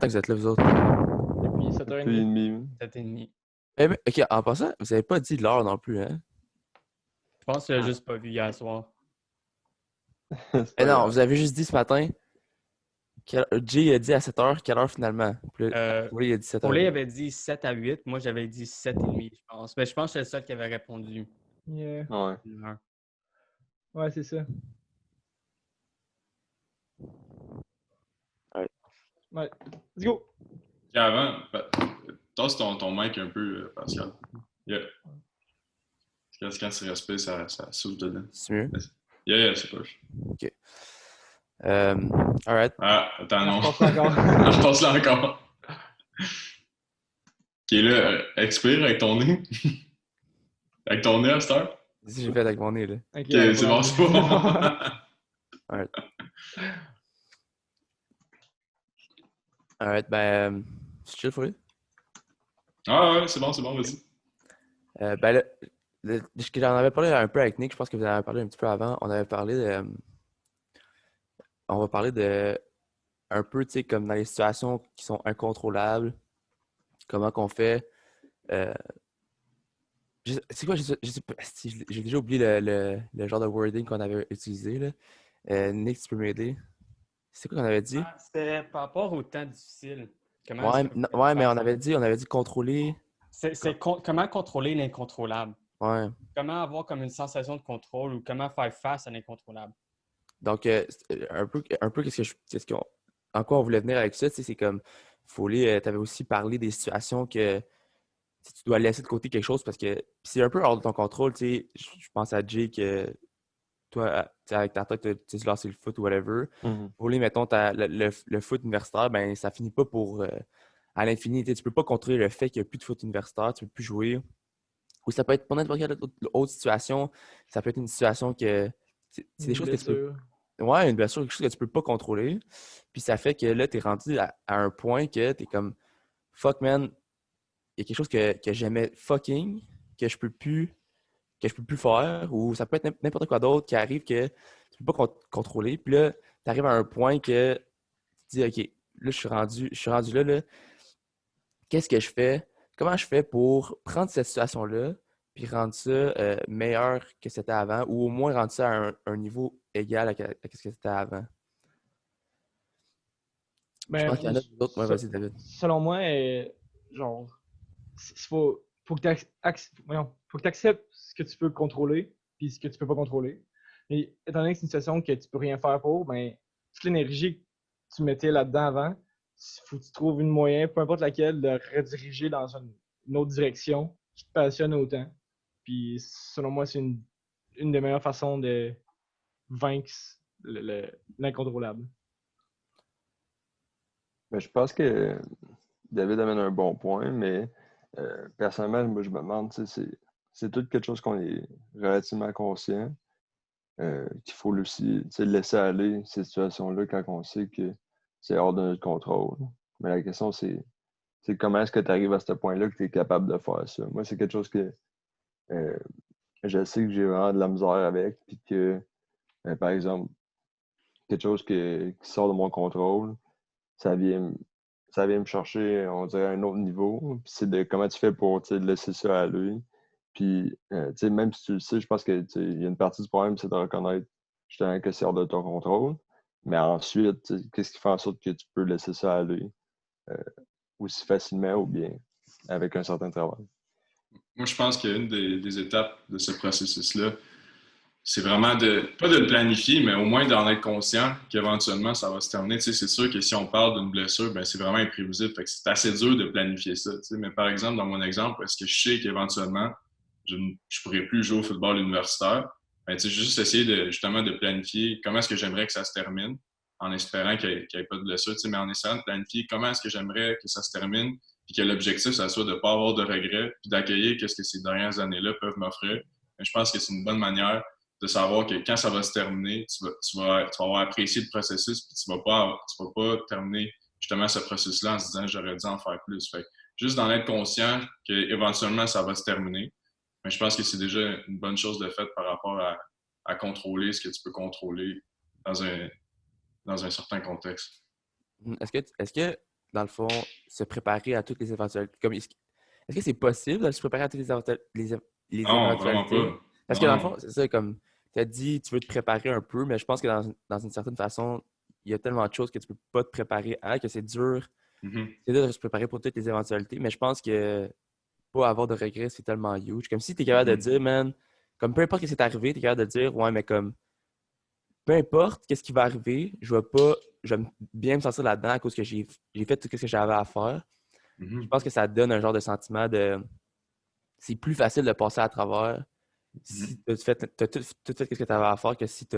temps que vous êtes là, vous autres? Depuis 7h30. 7h30. 7h30. OK, en passant, vous avez pas dit l'heure non plus, hein? Je pense que tu l'as juste pas vu hier soir. C'est pas Non, grave. vous avez juste dit ce matin. Jay a dit à 7h, quelle heure finalement? Puis là, Paulie a dit 7h. Paulie avait dit 7 à 8. Moi, j'avais dit 7h30, je pense. Mais je pense que c'est le seul qui avait répondu. Ouais. Ouais, c'est ça. Ouais. Let's go! Et avant, tasse ton mic un peu, Pascal. Yeah. Quand tu respires, ça souffle dedans. C'est mieux? Yeah, c'est poche. OK. Alright. Ah, attends, non. On Repasse là encore. Ok, là, expire avec ton nez. Avec ton nez à cette heure. Si j'ai fait avec mon nez, là. Ok, c'est bon, c'est bon. Alright. Alright, ben, c'est chill, Paulie? Ah ouais, c'est bon, vas-y. Ben là, j'en avais parlé un peu avec Nick, je pense que vous en avez parlé un petit peu avant. On avait parlé de... on va parler de... un peu, tu sais, comme dans les situations qui sont incontrôlables, comment qu'on fait... c'est quoi, je sais pas, j'ai déjà oublié le genre de wording qu'on avait utilisé, là. Nick, tu peux m'aider? C'est quoi qu'on avait dit? C'était par rapport au temps difficile. Comment Ouais, est-ce que vous ouais, mais faites? on avait dit contrôler... Comment contrôler l'incontrôlable? Ouais. Comment avoir comme une sensation de contrôle ou comment faire face à l'incontrôlable? Donc, un peu en quoi on voulait venir avec ça, tu sais, c'est comme, Foley, tu avais aussi parlé des situations que tu sais, tu dois laisser de côté quelque chose parce que c'est un peu hors de ton contrôle, tu sais. Je pense à Jay que toi, tu sais, avec ta tête, tu as lancé le foot ou whatever. Foley, mettons, le foot universitaire, ben ça finit pas pour à l'infini. Tu sais, tu peux pas contrôler le fait qu'il n'y a plus de foot universitaire, tu peux plus jouer. Ou ça peut être pour n'importe quelle autre situation. Ça peut être une situation que c'est des choses que tu peux. Ouais, une blessure, quelque chose que tu peux pas contrôler. Puis ça fait que là, tu es rendu à un point que tu es comme fuck man, il y a quelque chose que j'aimais fucking, que je peux plus faire, ou ça peut être n'importe quoi d'autre qui arrive que tu peux pas contrôler. Puis là, tu arrives à un point que tu te dis OK, là, je suis rendu là. Qu'est-ce que je fais? Comment je fais pour prendre cette situation-là puis rendre ça meilleur que c'était avant, ou au moins rendre ça à un niveau égal à ce que c'était avant? Je pense qu'il y en a d'autres. Ouais, vas-y, David. Selon moi, genre, faut que tu acceptes ce que tu peux contrôler puis ce que tu peux pas contrôler. Mais étant donné que c'est une situation que tu peux rien faire pour, ben, toute l'énergie que tu mettais là-dedans avant, faut que tu trouves une moyen, peu importe laquelle, de rediriger dans une autre direction qui te passionne autant. Puis selon moi, c'est une des meilleures façons de vaincre l'incontrôlable. Ben, je pense que David amène un bon point, mais personnellement, moi, je me demande, c'est tout quelque chose qu'on est relativement conscient, qu'il faut aussi laisser aller ces situations-là quand on sait que c'est hors de notre contrôle. Mais la question, c'est comment est-ce que tu arrives à ce point-là que tu es capable de faire ça. Moi, c'est quelque chose que je sais que j'ai vraiment de la misère avec, puis que, par exemple, quelque chose qui sort de mon contrôle, ça vient me chercher, on dirait, à un autre niveau. Puis c'est de comment tu fais pour laisser ça aller. Puis, même si tu le sais, je pense qu'il y a une partie du problème, c'est de reconnaître justement que c'est hors de ton contrôle. Mais ensuite, qu'est-ce qui fait en sorte que tu peux laisser ça aller aussi facilement ou bien avec un certain travail? Moi, je pense qu'une des étapes de ce processus-là, c'est vraiment pas de le planifier, mais au moins d'en être conscient qu'éventuellement, ça va se terminer. Tu sais, c'est sûr que si on parle d'une blessure, ben, c'est vraiment imprévisible. Fait que c'est assez dur de planifier ça. Tu sais. Mais par exemple, dans mon exemple, est-ce que je sais qu'éventuellement, je ne pourrai plus jouer au football universitaire? Ben, tu sais, juste essayer justement de planifier comment est-ce que j'aimerais que ça se termine, en espérant qu'il n'y ait pas de blessure, tu sais, mais en essayant de planifier comment est-ce que j'aimerais que ça se termine, puis que l'objectif, ça soit de ne pas avoir de regrets, puis d'accueillir ce que ces dernières années-là peuvent m'offrir. Mais je pense que c'est une bonne manière de savoir que quand ça va se terminer, tu vas avoir apprécié le processus, puis tu vas pas terminer justement ce processus-là en se disant j'aurais dû en faire plus. Fait que juste d'en être conscient qu'éventuellement ça va se terminer, mais je pense que c'est déjà une bonne chose de fait par rapport à contrôler ce que tu peux contrôler dans un certain contexte. Est-ce que dans le fond, se préparer à toutes les éventualités. Est-ce que c'est possible de se préparer à toutes les Non, vraiment éventualités? pas. Parce que Non, dans le non. fond, c'est ça, comme tu as dit, tu veux te préparer un peu, mais je pense que dans une certaine façon, il y a tellement de choses que tu peux pas te préparer à que Mhm. c'est dur de se préparer pour toutes les éventualités. Mais je pense que pas avoir de regrets, c'est tellement huge. Comme si tu es capable de Mhm. dire, man, comme peu importe ce qui s'est arrivé, tu es capable de dire, ouais, mais comme peu importe qu'est-ce qui va arriver, je vais bien me sentir là-dedans à cause que j'ai fait tout ce que j'avais à faire. Je Mhm. pense que ça donne un genre de sentiment de. C'est plus facile de passer à travers si Mhm. t'as tout fait ce que tu avais à faire que si tu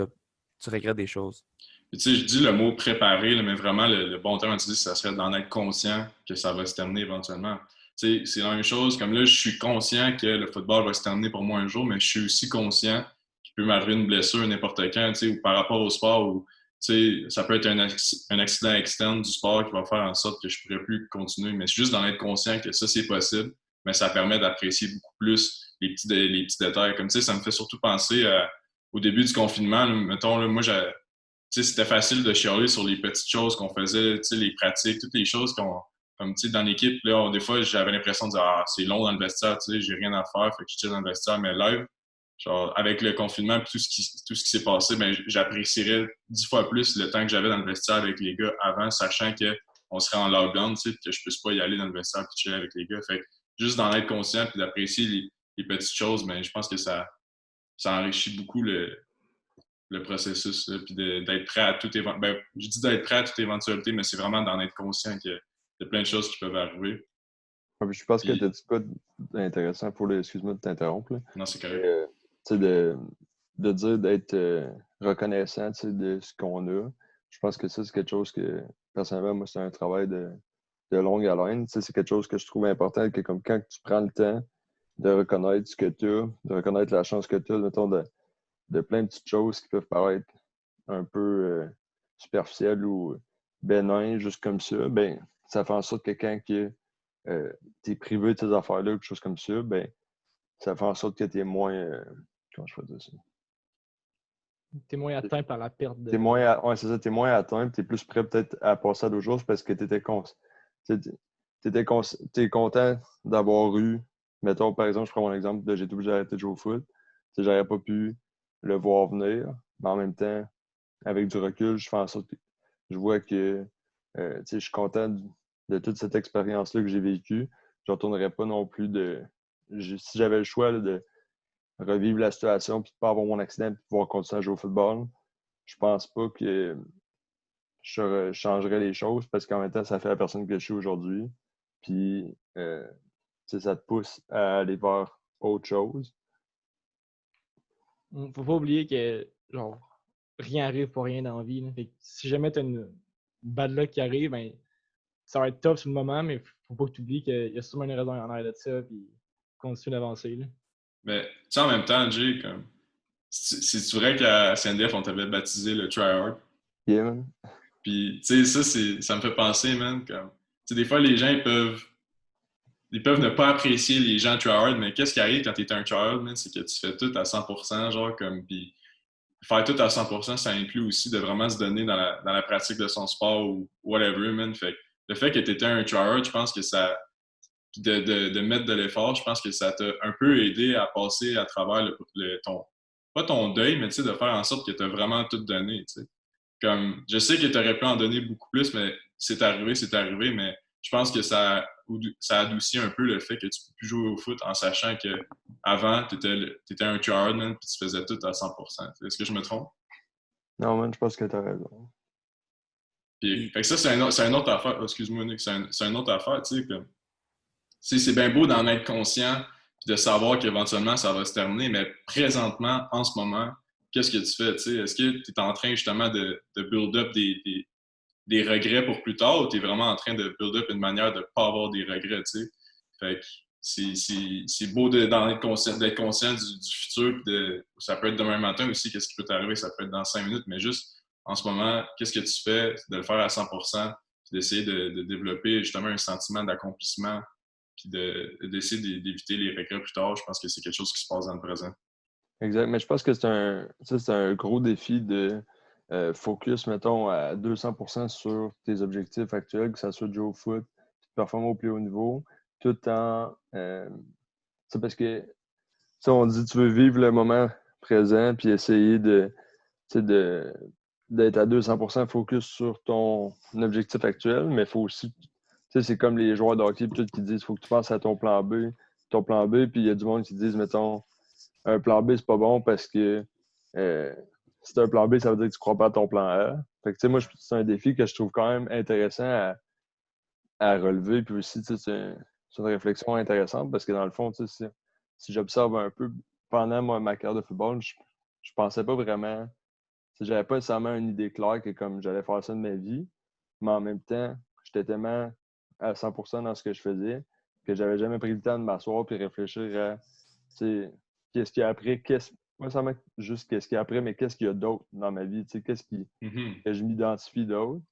regrettes des choses. Puis, tu sais, je dis le mot préparer, là, mais vraiment, le bon terme à utiliser, ça serait d'en être conscient que ça va se terminer éventuellement. Tu sais, c'est la même chose. Comme là, je suis conscient que le football va se terminer pour moi un jour, mais je suis aussi conscient qu'il peut m'arriver une blessure n'importe quand, tu sais, ou par rapport au sport, ou tu sais, ça peut être un accident externe du sport qui va faire en sorte que je ne pourrais plus continuer. Mais c'est juste d'en être conscient que ça, c'est possible, mais ça permet d'apprécier beaucoup plus les petits détails. Comme tu sais, ça me fait surtout penser au début du confinement. Là, mettons, là, moi, tu sais, c'était facile de chialer sur les petites choses qu'on faisait, tu sais, les pratiques, toutes les choses comme, tu sais, dans l'équipe, là, des fois, j'avais l'impression de dire, ah, c'est long dans le vestiaire, tu sais, j'ai rien à faire, fait que je tire dans le vestiaire, mais live, genre, avec le confinement et tout ce qui s'est passé, ben, j'apprécierais 10 fois plus le temps que j'avais dans le vestiaire avec les gars avant, sachant qu'on serait en lockdown, tu sais, que je puisse pas y aller dans le vestiaire et chiller avec les gars. Fait que juste d'en être conscient puis d'apprécier les petites choses, ben, je pense que ça enrichit beaucoup le processus, là, puis d'être prêt à toute éventualité. Ben, je dis d'être prêt à toute éventualité, mais c'est vraiment d'en être conscient qu'il y a plein de choses qui peuvent arriver. Ouais, puis je pense que tu as Puis, dit quoi d'intéressant pour le. Excuse-moi de t'interrompre, là. non, c'est Mais, correct. tu sais, de dire d'être reconnaissant, tu sais, de ce qu'on a. Je pense que ça, c'est quelque chose que, personnellement, moi, c'est un travail de longue haleine. Tu sais, c'est quelque chose que je trouve important, que comme quand tu prends le temps de reconnaître ce que tu as, de reconnaître la chance que tu as, mettons, de plein de petites choses qui peuvent paraître un peu superficielles ou bénins, juste comme ça, ben, ça fait en sorte que quand tu es privé de ces affaires-là, quelque chose comme ça, ben, ça fait en sorte que tu es moins. Comment je peux dire ça? T'es moins atteint par la perte T'es de. moins ouais, c'est ça, t'es moins atteint, tu es plus prêt peut-être à passer à d'autres choses parce que tu étais t'es content d'avoir eu, mettons par exemple, je prends mon exemple de j'ai été obligé d'arrêter de jouer au foot. J'aurais pas pu le voir venir, mais en même temps, avec du recul, je fais en sorte que je vois que je suis content de toute cette expérience-là que j'ai vécue. Je ne retournerais pas non plus si j'avais le choix là, de revivre la situation puis de ne pas avoir mon accident et de pouvoir continuer à jouer au football, je pense pas que je changerais les choses parce qu'en même temps, ça fait la personne que je suis aujourd'hui. Puis, ça te pousse à aller vers autre chose. Faut pas oublier que, genre, rien arrive pour rien dans la vie, là. Fait que si jamais t'as une bad luck qui arrive, ben, ça va être tough sur le moment, mais faut pas que tu oublies qu'il y a sûrement une raison en arrière de ça, puis continue d'avancer, là. Mais, tu sais, en même temps, Jay, comme, c'est vrai qu'à CNDF, on t'avait baptisé le tryhard. Yeah, man. Puis, tu sais, ça me fait penser, man, comme, tu sais, des fois, les gens, ils peuvent ne pas apprécier les gens tryhard, mais qu'est-ce qui arrive quand t'es un tryhard, man, c'est que tu fais tout à 100%, genre, comme, puis faire tout à 100%, ça inclut aussi de vraiment se donner dans la pratique de son sport ou whatever, man. Fait que le fait que tu étais un tryhard, je pense que ça. De mettre de l'effort, je pense que ça t'a un peu aidé à passer à travers pas ton deuil, mais tu sais, de faire en sorte que tu as vraiment tout donné, tu sais. Comme, je sais que tu aurais pu en donner beaucoup plus, mais c'est arrivé, mais je pense que ça adoucit un peu le fait que tu peux plus jouer au foot en sachant que avant tu étais un tryhard, man, puis tu faisais tout à 100%. Est-ce que je me trompe? Non, man, je pense que tu as raison. Puis, fait que ça, c'est une autre affaire. Oh, excuse-moi, Nick, c'est une autre affaire, tu sais, comme, c'est bien beau d'en être conscient et de savoir qu'éventuellement ça va se terminer, mais présentement, en ce moment, qu'est-ce que tu fais? T'sais? Est-ce que tu es en train justement de build up des regrets pour plus tard ou tu es vraiment en train de build up une manière de ne pas avoir des regrets? T'sais? Fait que c'est beau d'être conscient du futur. Ça peut être demain matin aussi, qu'est-ce qui peut t'arriver? Ça peut être dans 5 minutes, mais juste en ce moment, qu'est-ce que tu fais? De le faire à 100%, puis d'essayer de développer justement un sentiment d'accomplissement puis d'essayer d'éviter les regrets plus tard, je pense que c'est quelque chose qui se passe dans le présent. Exact. Mais je pense que c'est un gros défi focus, mettons, à 200% sur tes objectifs actuels, que ça soit de jouer au foot, de performer au plus haut niveau, tout en... c'est parce que, on dit tu veux vivre le moment présent puis essayer d'être à 200% focus sur ton objectif actuel, mais il faut aussi... c'est comme les joueurs de hockey qui disent faut que tu penses à ton plan B, puis il y a du monde qui disent, mettons, un plan B, c'est pas bon parce que si tu as un plan B, ça veut dire que tu crois pas à ton plan A. Fait que, moi, c'est un défi que je trouve quand même intéressant à relever. Puis aussi, c'est une réflexion intéressante parce que dans le fond, si j'observe un peu pendant ma carrière de football, je pensais pas vraiment. J'avais pas nécessairement une idée claire que comme j'allais faire ça de ma vie, mais en même temps, j'étais tellement à 100% dans ce que je faisais que j'avais jamais pris le temps de m'asseoir et réfléchir à qu'est-ce qu'il y a après, pas seulement juste qu'est-ce qu'il y a après, mais qu'est-ce qu'il y a d'autre dans ma vie, qu'est-ce que je m'identifie d'autre.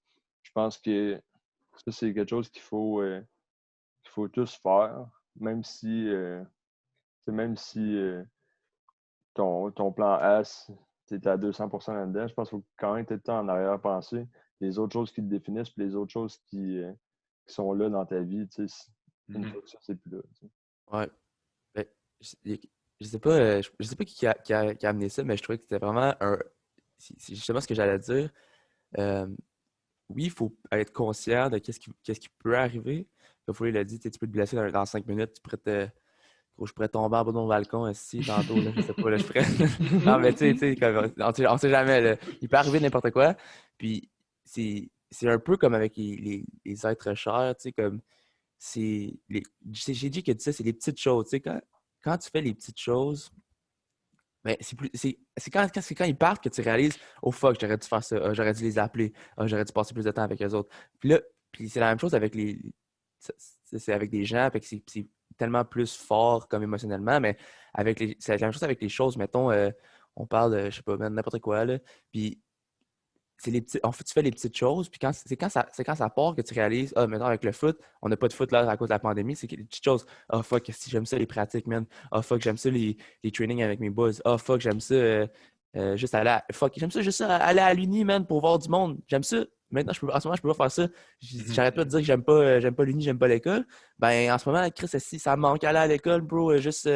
Je pense que ça, c'est quelque chose qu'il faut tous faire, même si ton plan A, tu es à 200% là-dedans. Je pense qu'il faut quand même être en arrière-pensée les autres choses qui te définissent puis les autres choses qui sont là dans ta vie, une fois que ça, c'est plus là. Ouais. Ben, je sais pas, je sais pas qui a amené ça, mais je trouvais que c'était vraiment c'est justement ce que j'allais dire. Oui, il faut être conscient de qu'est-ce qui peut arriver. Comme Folie l'a dit, tu peux te blesser dans 5 minutes, je pourrais tomber en bas de mon balcon ici tantôt, là, je sais pas, là, je ferais. Non, mais tu sais, on sait jamais, là. Il peut arriver n'importe quoi. Puis c'est un peu comme avec les êtres chers, tu sais, comme j'ai dit que ça, c'est les petites choses. Tu sais, quand tu fais les petites choses, ben, c'est quand ils partent que tu réalises, oh fuck, j'aurais dû faire ça, ah, j'aurais dû les appeler, ah, j'aurais dû passer plus de temps avec eux autres. Puis c'est la même chose avec c'est avec des gens, fait que c'est tellement plus fort comme émotionnellement, mais c'est la même chose avec les choses. Mettons, on parle de, je sais pas, n'importe quoi, là, puis en fait, tu fais les petites choses, puis c'est quand ça part que tu réalises, ah, maintenant avec le foot, on n'a pas de foot là à cause de la pandémie, c'est les petites choses. Ah, fuck, si j'aime ça les pratiques, man. Ah, fuck, j'aime ça les trainings avec mes boys. Ah, fuck, j'aime ça juste j'aime ça juste aller à l'uni, man, pour voir du monde. J'aime ça. Maintenant, en ce moment, je peux pas faire ça. J'arrête pas de dire que j'aime pas l'uni, j'aime pas l'école. Ben, en ce moment, Chris, si ça me manque aller à l'école, bro, juste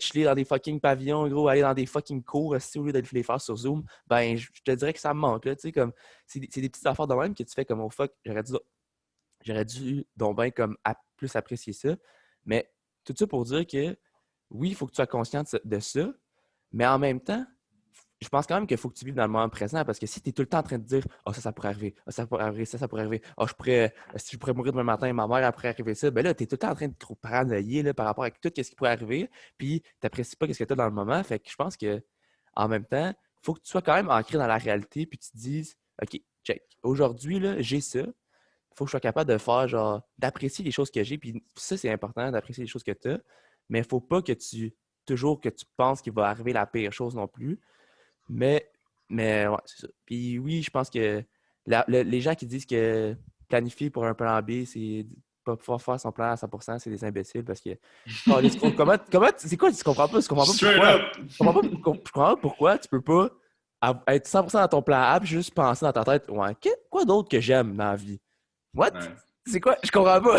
chiller dans des fucking pavillons, gros, aller dans des fucking cours, au lieu de les faire sur Zoom, ben, je te dirais que ça me manque, là, tu sais, comme, c'est des petites affaires de même que tu fais comme, oh fuck, j'aurais dû donc bien comme plus apprécier ça. Mais tout ça pour dire que, oui, il faut que tu sois conscient de ça, mais en même temps, je pense quand même qu'il faut que tu vives dans le moment présent parce que si tu es tout le temps en train de dire « Ah, ça pourrait arriver, ah, ça pourrait arriver, ça pourrait arriver, ah, si je pourrais mourir demain matin, ma mère pourrait arriver ça », ben là, tu es tout le temps en train de trop paranoïer là, par rapport à tout ce qui pourrait arriver, puis tu n'apprécies pas ce que tu as dans le moment. Fait que je pense que en même temps, il faut que tu sois quand même ancré dans la réalité puis tu te dises « OK, check, aujourd'hui, là, j'ai ça, il faut que je sois capable de faire, genre, d'apprécier les choses que j'ai, puis ça, c'est important, d'apprécier les choses que tu as, mais il ne faut pas que tu penses qu'il va arriver la pire chose non plus. Mais ouais, c'est ça. Puis oui, je pense que les gens qui disent que planifier pour un plan B, c'est pas pouvoir faire son plan à 100%, c'est des imbéciles parce que. C'est quoi? Je comprends pas pourquoi. Je comprends pas pourquoi tu peux pas être 100% dans ton plan A puis juste penser dans ta tête, ouais, quoi d'autre que j'aime dans la vie? What? Ouais. C'est quoi? Je comprends pas.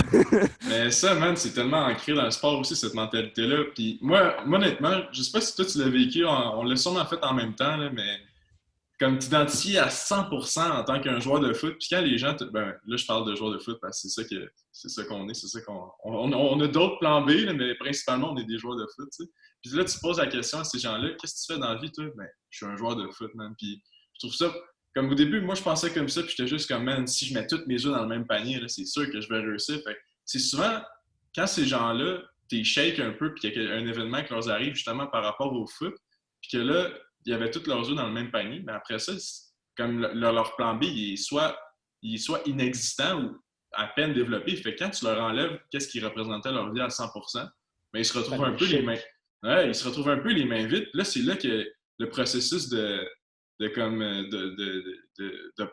Mais ça, man, c'est tellement ancré dans le sport aussi, cette mentalité-là. Puis moi, honnêtement, je sais pas si toi tu l'as vécu, on l'a sûrement fait en même temps, là, mais comme t'identifies à 100% en tant qu'un joueur de foot, puis quand les gens, ben là je parle de joueurs de foot parce que c'est ça qu'on est, c'est ça on a d'autres plans B, là, mais principalement on est des joueurs de foot, tu sais. Puis là tu poses la question à ces gens-là, qu'est-ce que tu fais dans la vie, toi? Ben, je suis un joueur de foot, man. Puis je trouve ça, comme au début, moi je pensais comme ça, puis j'étais juste comme, man, si je mets toutes mes œufs dans le même panier, là, c'est sûr que je vais réussir. Fait que c'est souvent, quand ces gens-là, t'es shake un peu, puis qu'il y a un événement qui leur arrive justement par rapport au foot, puis que là, il y avait tous leurs œufs dans le même panier, mais après ça, comme leur plan B, il est soit inexistant ou à peine développé. Fait que quand tu leur enlèves qu'est-ce qui représentait leur vie à 100%, mais ils se retrouvent un peu les mains. Ouais, ils se retrouvent un peu les mains vides. Là, c'est là que le processus de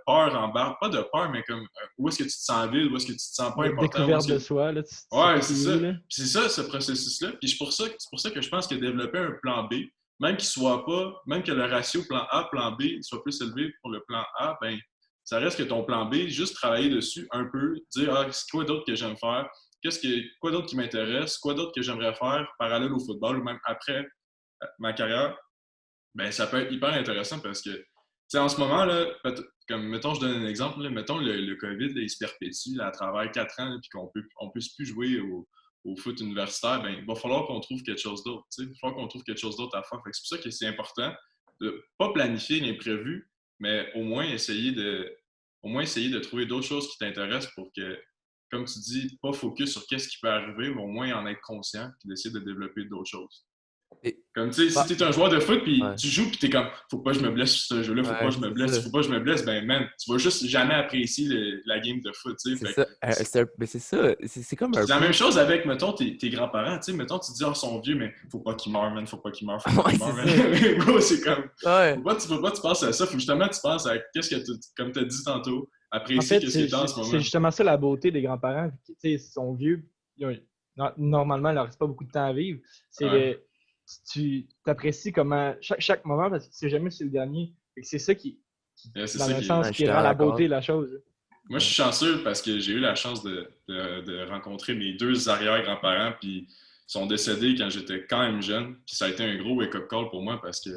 peur embarque. Pas de peur, mais comme où est-ce que tu te sens vide, où est-ce que tu te sens pas important. Découverte de soi, là. Ouais, c'est ça. Puis c'est ça, ce processus-là. Puis c'est pour ça que je pense que développer un plan B, même qu'il soit pas, même que le ratio plan A, plan B soit plus élevé pour le plan A, ben ça reste que ton plan B, juste travailler dessus un peu, dire c'est quoi d'autre que j'aime faire, quoi d'autre qui m'intéresse, quoi d'autre que j'aimerais faire parallèle au football ou même après ma carrière, ben ça peut être hyper intéressant parce que, tu sais, en ce moment, là, comme, mettons, je donne un exemple, là, mettons, le COVID, là, il se perpétue là, à travers 4 ans, là, puis on puisse plus jouer au foot universitaire, ben il va falloir qu'on trouve quelque chose d'autre, tu sais, il va falloir qu'on trouve quelque chose d'autre à faire. Fait que c'est pour ça que c'est important de pas planifier l'imprévu, mais au moins essayer de trouver d'autres choses qui t'intéressent pour que, comme tu dis, pas focus sur qu'est-ce qui peut arriver, mais au moins en être conscient puis d'essayer de développer d'autres choses. Et- Comme, tu sais, bah, si t'es un joueur de foot puis ouais. tu joues puis t'es comme faut pas que je me blesse sur ce jeu-là, faut pas que je me C'est blesse, ça. faut pas que je me blesse, ben man, tu vas juste jamais apprécier la game de foot, tu sais. C'est Fait ça. Mais c'est ça. C'est comme un c'est la peu. même chose avec, mettons, tes grands-parents, tu sais, mettons, tu te dis, oh, ils sont vieux, mais faut pas qu'ils meurent, man, faut pas qu'ils meurent, faut pas Ouais, qu'ils meurent, c'est man. Bro, c'est comme, Ouais. faut pas que tu penses à ça, faut justement que tu penses à qu'est-ce que comme tu as dit tantôt, En apprécier fait, qu'est-ce que t'as en ce moment. c'est justement ça la beauté des grands-parents. Tu sais, ils sont vieux. Normalement, il leur reste pas beaucoup de temps à vivre. C'est Ouais. tu apprécies comment chaque moment parce que tu sais jamais si c'est le dernier. Fait que c'est ça C'est dans ça un qui est. sens, Ouais, je qui suis rend la d'accord. beauté de la chose. Moi, je suis chanceux parce que j'ai eu la chance de rencontrer mes 2 arrière-grands-parents, puis ils sont décédés quand j'étais quand même jeune. Puis ça a été un gros wake-up call pour moi parce que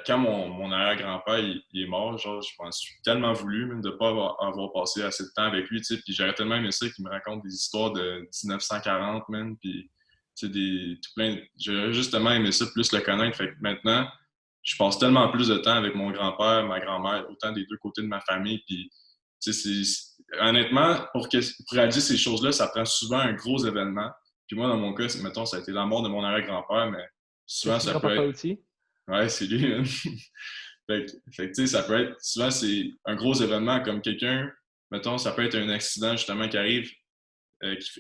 quand mon arrière-grand-père il est mort, genre, je m'en suis tellement voulu même de ne pas avoir passé assez de temps avec lui, tu sais. Puis j'aurais tellement aimé ça qu'il me raconte des histoires de 1940, man. Puis, tu sais, tout plein. J'aurais justement aimé ça, plus le connaître. Fait que maintenant, je passe tellement plus de temps avec mon grand-père, ma grand-mère, autant des 2 côtés de ma famille. Puis, tu sais, honnêtement, pour réaliser ces choses-là, ça prend souvent un gros événement. Puis moi, dans mon cas, mettons, ça a été la mort de mon arrière-grand-père, mais souvent, C'est ça peut grand-papa être. aussi. Ouais, c'est lui, man. Fait que, tu sais, ça peut être. Souvent, c'est un gros événement comme quelqu'un. Mettons, ça peut être un accident justement qui arrive,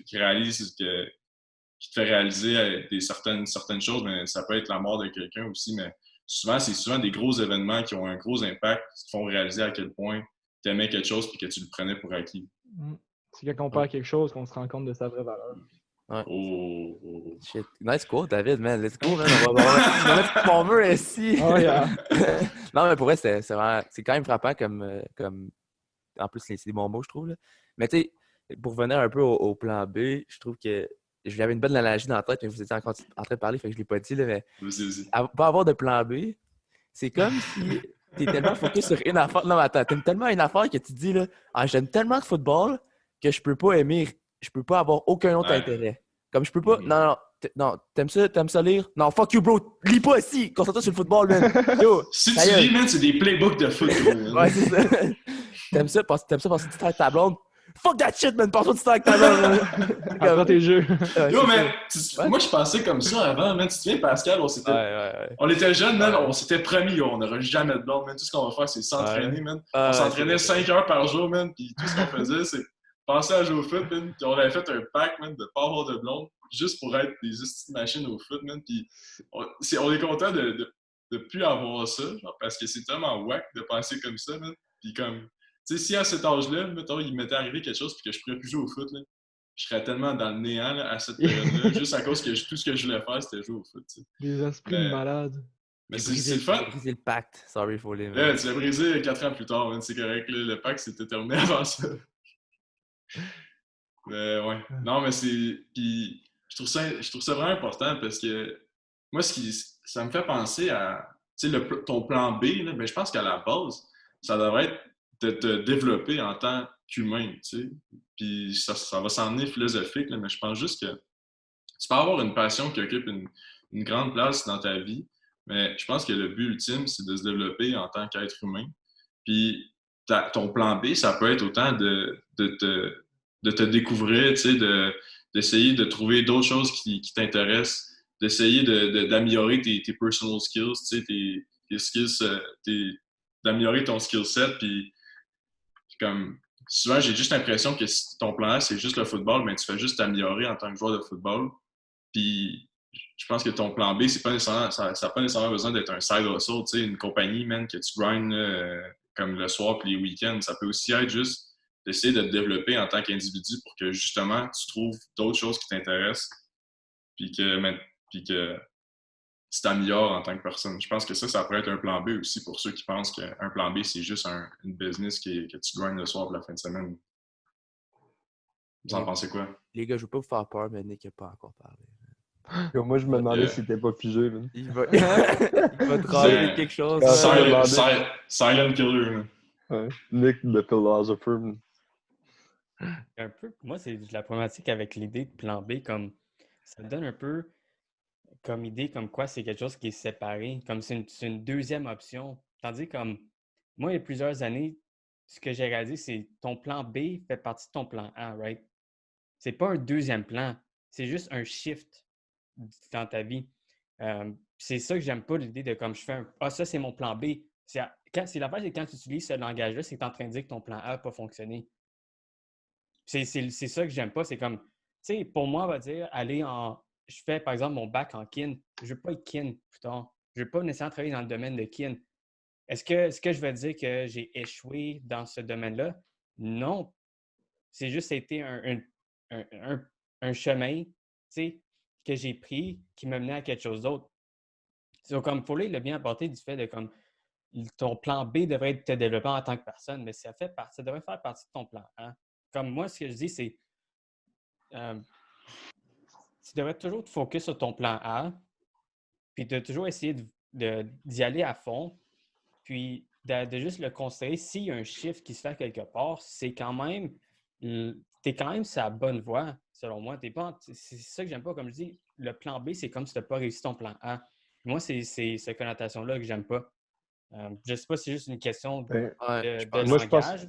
qui réalise, qui te fait réaliser certaines choses, mais ça peut être la mort de quelqu'un aussi. Mais souvent, c'est souvent des gros événements qui ont un gros impact, qui te font réaliser à quel point tu aimais quelque chose et que tu le prenais pour acquis. C'est quand on perd quelque chose qu'on se rend compte de sa vraie valeur. Ouais. Oh. Shit. Nice quote, David, man. Let's go, man. On va mettre mon mur ici. Oh, yeah. Non, mais pour vrai, c'est quand même frappant comme. En plus, c'est des bons mots, je trouve. Là. Mais tu sais, pour revenir un peu au plan B, je trouve que j'avais une bonne analogie dans la tête, mais vous étiez encore en train de parler, fait que je ne l'ai pas dit. Là, mais Vas-y. pas avoir de plan B, c'est comme si tu es tellement focus sur une affaire. Non, mais attends, tu aimes tellement une affaire que tu te dis, là, j'aime tellement le football que je peux pas avoir aucun autre Ouais. intérêt. Comme je peux pas. Non, t'aimes ça lire? Non, fuck you, bro. Lis pas ici. Concentre-toi sur le football, man. Yo, Si ta tu gueule. lis, man, c'est des playbooks de foot, gros, man. Ouais, c'est ça. T'aimes ça parce que tu te avec ta blonde? Fuck that shit, man. Pense-toi du temps avec ta blonde. Man. Apprends tes jeux. Ouais, Yo, c'est man, Ouais. moi, je pensais comme ça avant, man. Tu te souviens, Pascal, ça. Ouais. on était jeunes, man, Ouais. on s'était promis, yo, on n'aura jamais de blonde, man. Tout ce qu'on va faire, c'est s'entraîner, man. Ah, On ouais, s'entraînait c'est vrai. 5 heures par jour, man, puis tout ce qu'on faisait, c'est penser à jouer au foot, man. Puis on avait fait un pack, man, de pas avoir de blonde, juste pour être des hosties de machines au foot, man. Puis on est content de plus avoir ça, genre, parce que c'est tellement whack de penser comme ça, man. Puis comme, tu sais, si à cet âge-là, mettons, il m'était arrivé quelque chose, puis que je pourrais plus jouer au foot, là, je serais tellement dans le néant là, à cette période-là, juste à cause que tout ce que je voulais faire, c'était jouer au foot, tu sais. Des esprits de malades. Mais J'ai c'est le fun. brisé le pacte. Sorry, Foley. Là, tu l'as brisé 4 ans plus tard, man, c'est correct. Là, le pack s'était terminé avant ça. Mais ouais. Non, mais c'est. Puis je trouve ça vraiment important parce que moi, ça me fait penser à. Tu sais, ton plan B, là, ben, je pense qu'à la base, ça devrait être de te développer en tant qu'humain, tu sais. Puis ça va s'en venir philosophique, là, mais je pense juste que tu peux avoir une passion qui occupe une grande place dans ta vie, mais je pense que le but ultime, c'est de se développer en tant qu'être humain. Puis ton plan B, ça peut être autant de te découvrir, tu sais, d'essayer de trouver d'autres choses qui t'intéressent, d'essayer d'améliorer tes personal skills, tu sais, tes skills, d'améliorer ton skill set. Puis comme souvent, j'ai juste l'impression que si ton plan A, c'est juste le football, mais tu fais juste t'améliorer en tant que joueur de football. Puis je pense que ton plan B, c'est pas nécessairement, ça n'a pas nécessairement besoin d'être un side hustle, tu sais, une compagnie, man, que tu grindes comme le soir puis les week-ends. Ça peut aussi être juste d'essayer de te développer en tant qu'individu pour que justement tu trouves d'autres choses qui t'intéressent puis que tu t'améliores en tant que personne. Je pense que ça pourrait être un plan B aussi pour ceux qui pensent qu'un plan B, c'est juste une business que tu gagnes le soir pour la fin de semaine. Vous en pensez quoi? Les gars, je veux pas vous faire peur, mais Nick n'a pas encore parlé. Moi, je me demandais Yeah. si t'étais pas figé. Là. Il va, il va te ramener quelque chose. Ah, là. Silent killer. Là. Ouais. Nick, le philosopher. Un peu, moi, c'est de la problématique avec l'idée de plan B, comme ça me donne un peu comme idée comme quoi c'est quelque chose qui est séparé, comme c'est une deuxième option. Tandis comme moi, il y a plusieurs années, ce que j'ai réalisé, c'est ton plan B fait partie de ton plan A, right? C'est pas un deuxième plan, c'est juste un shift dans ta vie. C'est ça que j'aime pas, l'idée de comme je fais ça, c'est mon plan B. C'est l'affaire, c'est quand tu utilises ce langage-là, c'est que tu es en train de dire que ton plan A n'a pas fonctionné. C'est ça que j'aime pas. C'est comme, tu sais, pour moi, on va dire, je fais par exemple mon bac en kin. Je veux pas être kin plus tard. Je veux pas nécessairement travailler dans le domaine de kin. Est-ce que je vais dire que j'ai échoué dans ce domaine-là? Non. C'est juste été un chemin, tu sais, que j'ai pris qui m'a mené à quelque chose d'autre. Donc, comme Foley l'a bien apporté du fait de comme ton plan B devrait te développer en tant que personne, mais ça devrait faire partie de ton plan A. Comme moi, ce que je dis, c'est tu devrais toujours te focus sur ton plan A, puis de toujours essayer d'y aller à fond, puis de juste le considérer. S'il y a un shift qui se fait quelque part, c'est quand même, t'es quand même sur la bonne voie, selon moi. C'est ça que j'aime pas, comme je dis, le plan B, c'est comme si tu n'as pas réussi ton plan A. Moi, c'est cette connotation-là que j'aime pas. Je sais pas si c'est juste une question de langage.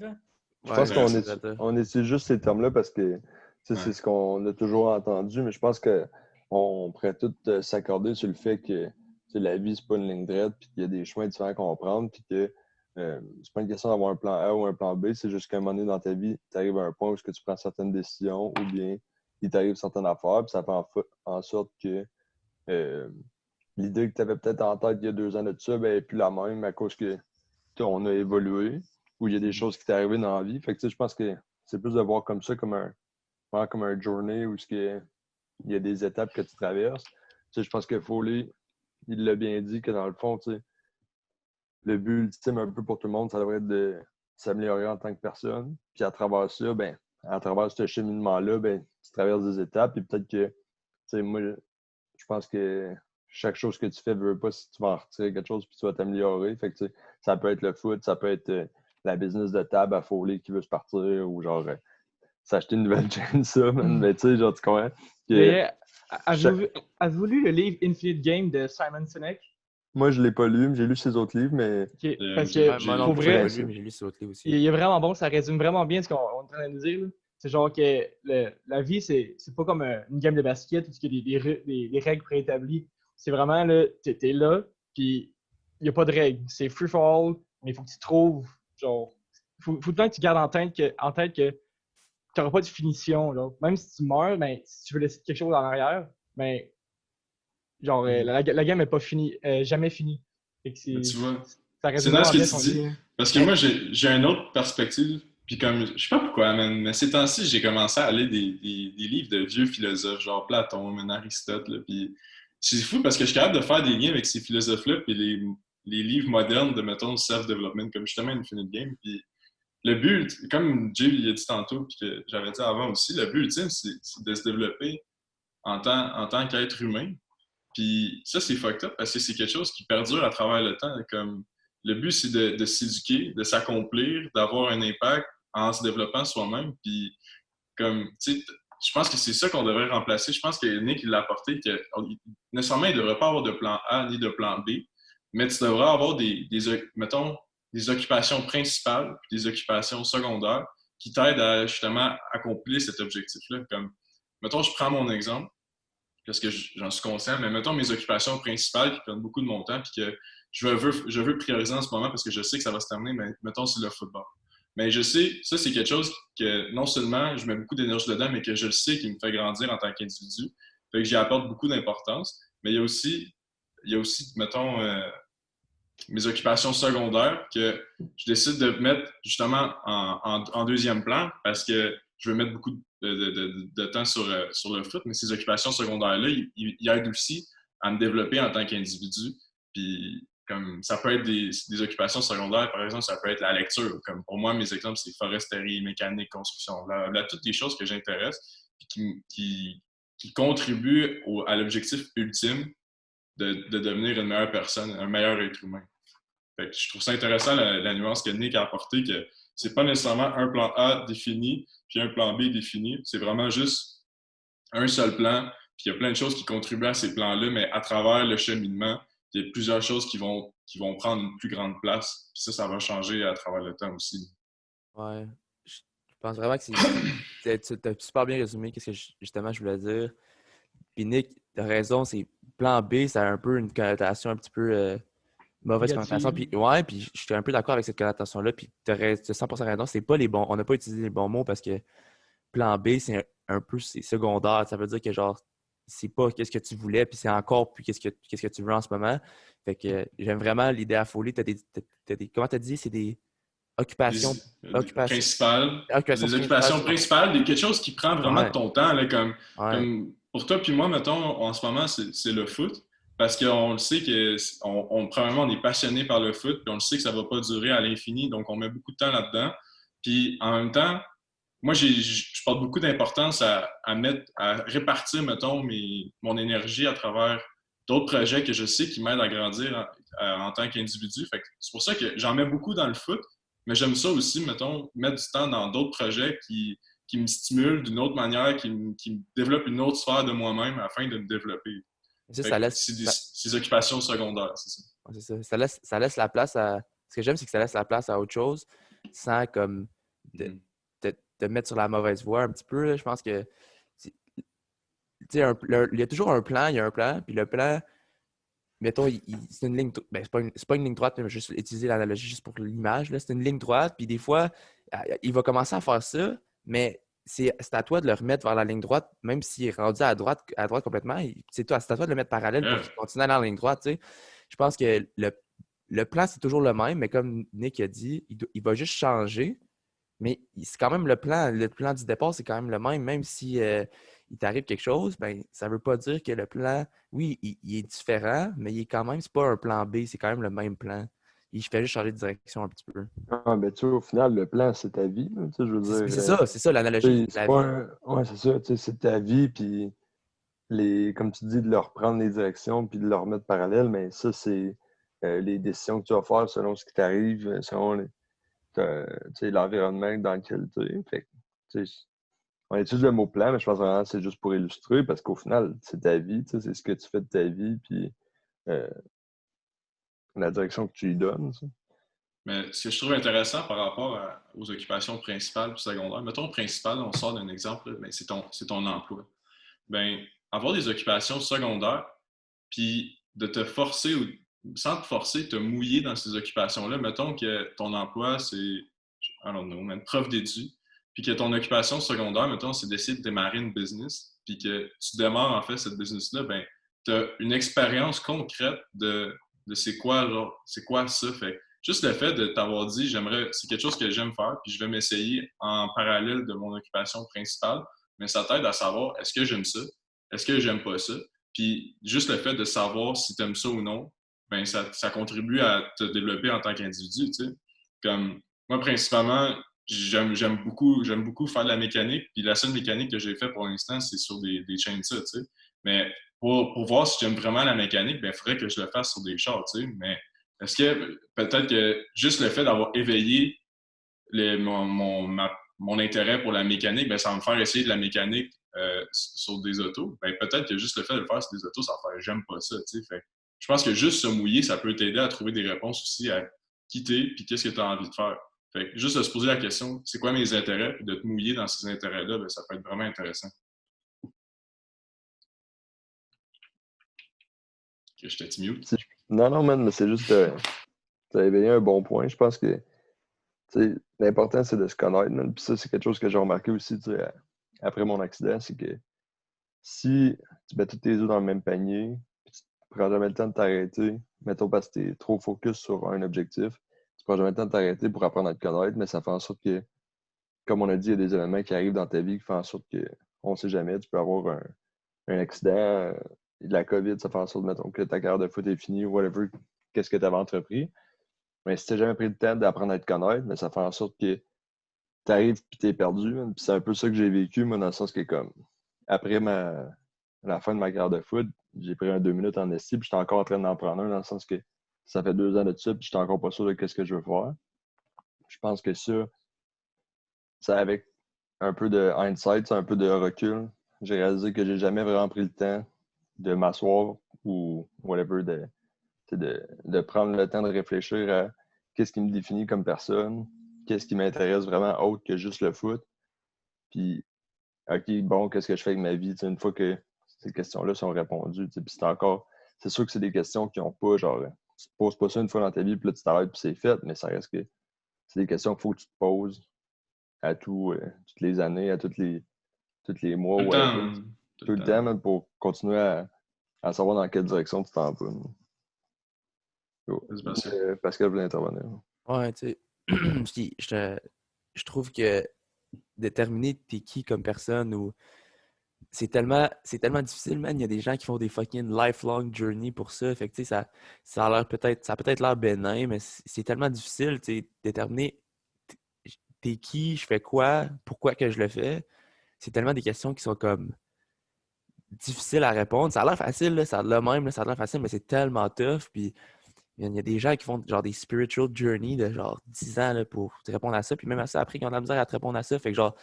Je pense qu'on utilise juste ces termes-là parce que c'est ce qu'on a toujours entendu, mais je pense qu'on pourrait tous s'accorder sur le fait que la vie, c'est pas une ligne droite, puis qu'il y a des chemins différents qu'on va prendre, puis que c'est pas une question d'avoir un plan A ou un plan B, c'est juste qu'à un moment donné dans ta vie, tu arrives à un point où tu prends certaines décisions ou bien il t'arrive certaines affaires, puis ça fait en sorte que l'idée que tu avais peut-être en tête il y a 2 ans de ça, ben, n'est plus la même à cause que on a évolué, ou il y a des choses qui t'est arrivé dans la vie. Fait que je pense que c'est plus de voir comme ça, comme un journée où il y a des étapes que tu traverses. Je pense que Foley, il l'a bien dit que dans le fond, le but ultime un peu pour tout le monde, ça devrait être de s'améliorer en tant que personne. Puis à travers ça, ben, à travers ce cheminement-là, ben, tu traverses des étapes. Et peut-être que, moi, je pense que chaque chose que tu fais, veux pas si tu vas en retirer quelque chose puis tu vas t'améliorer. Fait que ça peut être le foot, ça peut être la business de table à Foley qui veut se partir ou genre s'acheter une nouvelle chaîne, ça, man. Mais tu sais, genre, tu comprends? Avez-vous lu le livre Infinite Game de Simon Sinek? Moi, je l'ai pas lu, mais j'ai lu ses autres livres, mais... Parce que, pour vrai, j'ai lu ses autres livres aussi. Il est vraiment bon, ça résume vraiment bien ce qu'on est en train de dire. Là. C'est genre que la vie, c'est pas comme une game de basket où il y a des règles préétablies. C'est vraiment, là, t'es là, puis il n'y a pas de règles. C'est free for all, mais il faut que tu trouves, genre... Faut tout le temps que tu gardes en tête que tu n'auras pas de finition. Là. Même si tu meurs, ben, si tu veux laisser quelque chose en arrière, ben, genre, la game n'est pas finie, jamais finie. Tu vois, ça c'est nice ce que tu dis. Parce que moi, j'ai une autre perspective. Puis comme, je sais pas pourquoi, mais ces temps-ci, j'ai commencé à lire des livres de vieux philosophes, genre Platon, Aristote. Là, puis c'est fou parce que je suis capable de faire des liens avec ces philosophes-là puis les livres modernes de, mettons, self-development, comme justement Infinite Game. Puis le but, comme Jay l'a dit tantôt, puis que j'avais dit avant aussi, le but ultime, c'est de se développer en tant qu'être humain. Puis ça, c'est fucked up parce que c'est quelque chose qui perdure à travers le temps. Comme, le but, c'est de s'éduquer, de s'accomplir, d'avoir un impact en se développant soi-même. Puis, comme, tu sais, je pense que c'est ça qu'on devrait remplacer. Je pense que Nick, il l'a apporté, que nécessairement, il ne devrait pas avoir de plan A ni de plan B, mais tu devrais avoir mettons, des occupations principales puis des occupations secondaires qui t'aident à justement accomplir cet objectif-là. Comme, mettons, je prends mon exemple, parce que j'en suis conscient, mais mettons mes occupations principales qui prennent beaucoup de mon temps puis que je veux prioriser en ce moment parce que je sais que ça va se terminer, mais mettons, c'est le football. Mais je sais, ça, c'est quelque chose que non seulement je mets beaucoup d'énergie dedans, mais que je le sais qui me fait grandir en tant qu'individu. Fait que j'y apporte beaucoup d'importance. Mais il y a aussi mettons, mes occupations secondaires que je décide de mettre justement en deuxième plan parce que je veux mettre beaucoup de temps sur le foot, mais ces occupations secondaires-là, ils aident aussi à me développer en tant qu'individu. Puis, comme ça peut être des occupations secondaires, par exemple, ça peut être la lecture. Comme pour moi, mes exemples, c'est foresterie, mécanique, construction. Là, toutes les choses que j'intéresse et qui contribuent à l'objectif ultime de devenir une meilleure personne, un meilleur être humain. Fait que je trouve ça intéressant la nuance que Nick a apportée, que c'est pas nécessairement un plan A défini puis un plan B défini. C'est vraiment juste un seul plan, puis il y a plein de choses qui contribuent à ces plans-là, mais à travers le cheminement, il y a plusieurs choses qui vont prendre une plus grande place. Puis ça va changer à travers le temps aussi. Ouais. Je pense vraiment que tu as super bien résumé qu'est-ce que justement je voulais dire. Puis Nick, t'as raison, c'est plan B, ça a un peu une connotation un petit peu mauvaise connotation. Puis ouais, puis je suis un peu d'accord avec cette connotation-là. Puis t'as 100% raison, c'est pas les bons. On n'a pas utilisé les bons mots parce que plan B, c'est un peu secondaire. Ça veut dire que genre, c'est pas qu'est-ce que tu voulais, puis c'est encore plus qu'est-ce que tu veux en ce moment. Fait que j'aime vraiment l'idée à folie. Comment t'as dit? C'est des occupations Principales. occupations Des occupations principales, quelque chose qui prend vraiment Ouais. de ton temps. Là, comme Ouais. pour toi puis moi, mettons, en ce moment, c'est le foot. Parce qu'on le sait que premièrement, on est passionné par le foot, puis on le sait que ça ne va pas durer à l'infini, donc on met beaucoup de temps là-dedans. Puis en même temps, moi, je porte beaucoup d'importance à répartir, mettons, mon énergie à travers d'autres projets que je sais qui m'aident à grandir en tant qu'individu. Fait que c'est pour ça que j'en mets beaucoup dans le foot, mais j'aime ça aussi, mettons, mettre du temps dans d'autres projets qui me stimulent d'une autre manière, qui me développent une autre sphère de moi-même afin de me développer. C'est des occupations secondaires, c'est ça. C'est ça. Ça laisse la place à. Ce que j'aime, c'est que ça laisse la place à autre chose sans comme te mettre sur la mauvaise voie un petit peu. Là. Je pense que il y a toujours un plan, il y a un plan, puis le plan, mettons, c'est une ligne. Ben, c'est pas une ligne droite, mais je vais juste utiliser l'analogie juste pour l'image. Là. C'est une ligne droite, puis des fois, il va commencer à faire ça, mais c'est à toi de le remettre vers la ligne droite, même s'il est rendu à droite complètement. C'est à toi de le mettre parallèle pour qu'il continue à aller en ligne droite. Tu sais. Je pense que le plan, c'est toujours le même, mais comme Nick a dit, il va juste changer. Mais c'est quand même le plan. Le plan du départ, c'est quand même le même si il t'arrive quelque chose, ben ça ne veut pas dire que le plan, oui, il est différent, mais il est quand même, c'est pas un plan B, c'est quand même le même plan. Il fait juste changer de direction un petit peu. Ah, ben, tu sais, au final, le plan, c'est ta vie. Là, je veux dire, c'est ça l'analogie. C'est ça. C'est ta vie, puis comme tu dis, de leur prendre les directions, puis de leur mettre parallèle, mais ça, c'est les décisions que tu vas faire selon ce qui t'arrive, selon l'environnement dans lequel tu es. Fait que, on utilise le mot plan, mais je pense vraiment que c'est juste pour illustrer, parce qu'au final, c'est ta vie, c'est ce que tu fais de ta vie, puis la direction que tu lui donnes. Ça. Mais ce que je trouve intéressant par rapport aux occupations principales et secondaires, mettons principale, on sort d'un exemple, c'est ton emploi. Ben, avoir des occupations secondaires, puis de te forcer, sans te forcer, te mouiller dans ces occupations-là. Mettons que ton emploi, c'est, I don't know, prof d'édu, puis que ton occupation secondaire, mettons, c'est d'essayer de démarrer une business, puis que tu démarres en fait cette business-là, ben, tu as une expérience concrète de c'est quoi ça. Fait juste le fait de t'avoir dit, c'est quelque chose que j'aime faire, puis je vais m'essayer en parallèle de mon occupation principale, mais ça t'aide à savoir, est-ce que j'aime ça? Est-ce que j'aime pas ça? Puis juste le fait de savoir si tu aimes ça ou non, ben ça contribue à te développer en tant qu'individu, tu sais. Comme moi, principalement, j'aime beaucoup faire de la mécanique, puis la seule mécanique que j'ai fait pour l'instant, c'est sur des chainsaws, tu sais. Mais pour voir si j'aime vraiment la mécanique, ben il faudrait que je le fasse sur des chars, tu sais. Mais est-ce que peut-être que juste le fait d'avoir éveillé mon intérêt pour la mécanique, ben, ça va me faire essayer de la mécanique sur des autos. Ben, peut-être que juste le fait de le faire sur des autos, ça va faire j'aime pas ça. Fait, je pense que juste se mouiller, ça peut t'aider à trouver des réponses aussi à quitter puis qu'est-ce que tu as envie de faire. Fait, juste de se poser la question, c'est quoi mes intérêts, puis de te mouiller dans ces intérêts-là, ben, ça peut être vraiment intéressant. Que je te mute. Non, man, mais c'est juste tu as éveillé un bon point. Je pense que l'important, c'est de se connaître. Puis ça, c'est quelque chose que j'ai remarqué aussi après mon accident, c'est que si tu mets tous tes œufs dans le même panier, puis tu ne prends jamais le temps de t'arrêter, mettons parce que tu es trop focus sur un objectif, tu ne prends jamais le temps de t'arrêter pour apprendre à te connaître, mais ça fait en sorte que, comme on a dit, il y a des événements qui arrivent dans ta vie qui font en sorte que, on ne sait jamais, tu peux avoir un accident, la COVID, ça fait en sorte, mettons, que ta carrière de foot est finie ou whatever, qu'est-ce que tu avais entrepris. Mais si tu n'as jamais pris le temps d'apprendre à te connaître, mais ça fait en sorte que tu arrives et tu es perdu. Man. Puis c'est un peu ça que j'ai vécu, moi, dans le sens que, comme, après la fin de ma carrière de foot, j'ai pris un 2 minutes en esti, puis j'étais encore en train d'en prendre un, dans le sens que ça fait 2 ans de ça, puis j'étais encore pas sûr de ce que je veux faire. Je pense que ça avec un peu de hindsight, un peu de recul, j'ai réalisé que j'ai jamais vraiment pris le temps de m'asseoir ou whatever, de prendre le temps de réfléchir à qu'est-ce qui me définit comme personne, qu'est-ce qui m'intéresse vraiment autre que juste le foot. Puis, OK, bon, qu'est-ce que je fais avec ma vie? T'sais, une fois que ces questions-là sont répondues, puis c'est sûr que c'est des questions qui n'ont pas, genre, tu te poses pas ça une fois dans ta vie, puis là, tu t'arrêtes, puis c'est fait, mais ça reste que c'est des questions qu'il faut que tu te poses à toutes les années, à tous les mois, Tout le whatever. temps. Tout le temps, même, pour continuer à savoir dans quelle direction tu t'en vas. Vas-y, Pascal. Pascal voulait intervenir. Ouais, tu sais, je trouve que déterminer t'es qui comme personne ou c'est tellement difficile, man. Il y a des gens qui font des fucking lifelong journey pour ça. Fait que, tu sais, ça a peut-être l'air bénin, mais c'est tellement difficile, tu sais, déterminer t'es qui, je fais quoi, pourquoi que je le fais. C'est tellement des questions qui sont comme difficiles à répondre. Ça a l'air facile, là, ça a l'air même, là, ça a l'air facile, mais c'est tellement tough. Puis il y a des gens qui font genre des spiritual journey de genre 10 ans là, pour te répondre à ça. Puis même à ça, après, ils ont de la misère à te répondre à ça. Fait que genre,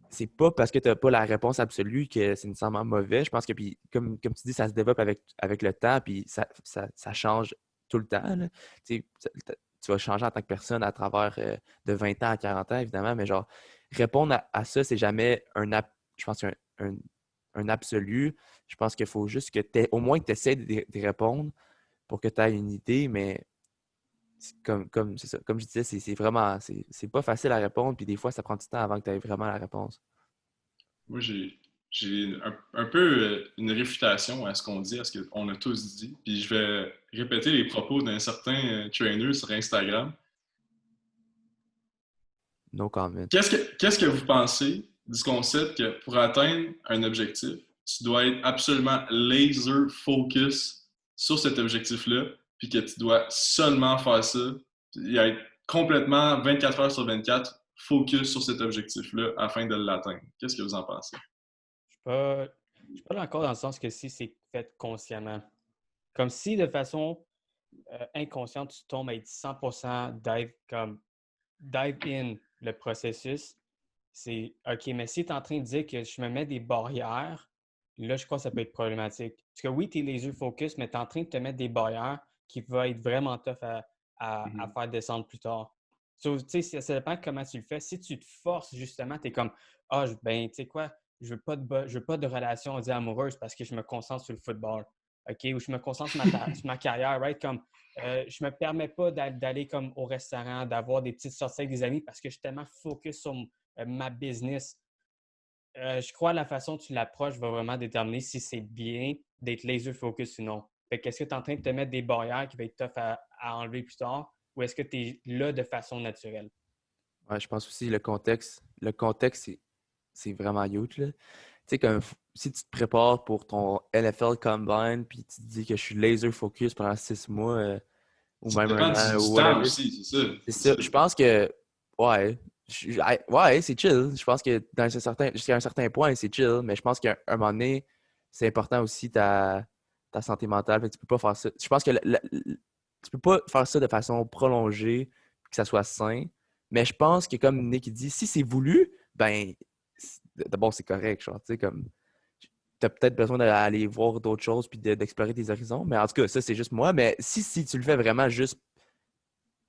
c'est pas parce que tu n'as pas la réponse absolue que c'est nécessairement mauvais. Je pense que, puis, comme tu dis, ça se développe avec le temps, puis ça change tout le temps. Là. Tu sais, tu vas changer en tant que personne à travers de 20 ans à 40 ans, évidemment, mais genre, répondre à ça, c'est jamais je pense un absolu. Je pense qu'il faut juste que au moins que tu essaies de répondre pour que tu aies une idée, mais c'est ça. Comme je disais, c'est vraiment, c'est pas facile à répondre, puis des fois, ça prend du temps avant que tu aies vraiment la réponse. Moi, j'ai un peu une réfutation à ce qu'on dit, à ce qu'on a tous dit. Puis je vais répéter les propos d'un certain trainer sur Instagram. No comment. Qu'est-ce que vous pensez du concept que pour atteindre un objectif, tu dois être absolument laser focus sur cet objectif-là, puis que tu dois seulement faire ça, puis être complètement 24 heures sur 24 focus sur cet objectif-là afin de l'atteindre. Qu'est-ce que vous en pensez? Je suis pas d'accord dans le sens que si c'est fait consciemment. Comme si de façon inconsciente, tu tombes à être 100% dive in le processus, c'est OK, mais si tu es en train de dire que je me mets des barrières, là, je crois que ça peut être problématique. Parce que oui, tu es les yeux focus, mais tu es en train de te mettre des barrières qui vont être vraiment tough à faire descendre plus tard. So, ça dépend comment tu le fais. Si tu te forces, justement, tu es comme ben, tu sais quoi, je veux pas de relation amoureuse parce que je me concentre sur le football. OK? Ou je me concentre sur ma carrière, right? Comme je me permets pas d'aller comme au restaurant, d'avoir des petites sorties avec des amis parce que je suis tellement focus sur ma business. Je crois que la façon dont tu l'approches va vraiment déterminer si c'est bien d'être laser focus ou non. Fait que est-ce que tu es en train de te mettre des barrières qui vont être tough à enlever plus tard ou est-ce que tu es là de façon naturelle? Ouais, je pense aussi le contexte. Le contexte, c'est vraiment huge. Là. Tu sais, comme si tu te prépares pour ton NFL Combine puis tu te dis que je suis laser focus pendant 6 mois ou Ça même dépend un an du ou temps whatever. aussi, c'est ça. C'est ça. Je pense que ouais. Ouais, c'est chill. Je pense que jusqu'à un certain point, c'est chill, mais je pense qu'à un moment donné, c'est important aussi ta santé mentale. Fait que tu peux pas faire ça. Je pense que tu peux pas faire ça de façon prolongée, que ça soit sain. Mais je pense que comme Nick dit, si c'est voulu, ben d'abord c'est correct. Genre, tu sais, comme t'as peut-être besoin d'aller voir d'autres choses puis d'explorer tes horizons. Mais en tout cas, ça, c'est juste moi. Mais si tu le fais vraiment juste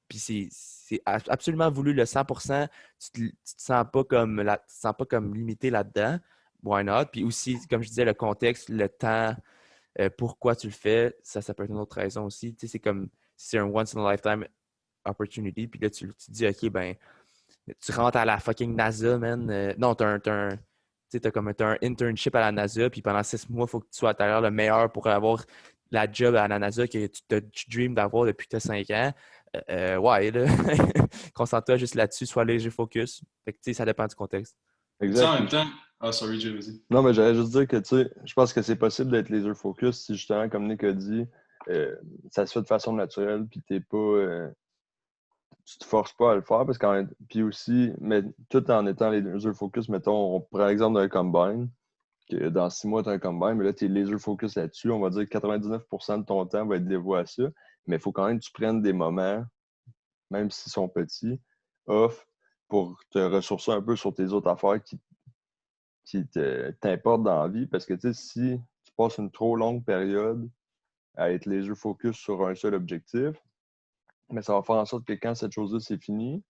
puis c'est absolument voulu le 100%, tu te sens pas comme tu te sens pas comme limité là-dedans, why not? Puis aussi, comme je disais, le contexte, le temps, pourquoi tu le fais, ça peut être une autre raison aussi. Tu sais, c'est comme si c'est un once in a lifetime opportunity, puis là, tu dis, OK, ben, tu rentres à la fucking NASA, man. Non, t'as un internship à la NASA, puis pendant 6 mois, il faut que tu sois à l'intérieur le meilleur pour avoir la job à la NASA que tu dream d'avoir depuis que tu as 5 ans. Ouais, là. Concentre-toi juste là-dessus, sois léger focus. Fait que, tu sais, ça dépend du contexte. Tu sais, en Exact. même temps, Ah, sorry, Jay, vas-y. Non, mais j'allais juste dire que, tu sais, je pense que c'est possible d'être laser focus si justement, comme Nick a dit, ça se fait de façon naturelle, puis t'es pas, tu te forces pas à le faire, parce qu'en, puis aussi, mais tout en étant laser focus, mettons, on prend l'exemple d'un combine, que dans 6 mois, tu as un combine, mais là, tu es laser focus là-dessus, on va dire que 99% de ton temps va être dévoué à ça, mais il faut quand même que tu prennes des moments, même s'ils sont petits, off, pour te ressourcer un peu sur tes autres affaires qui t'importent dans la vie. Parce que, tu sais, si tu passes une trop longue période à être laser focus sur un seul objectif, mais ça va faire en sorte que quand cette chose-là, c'est fini,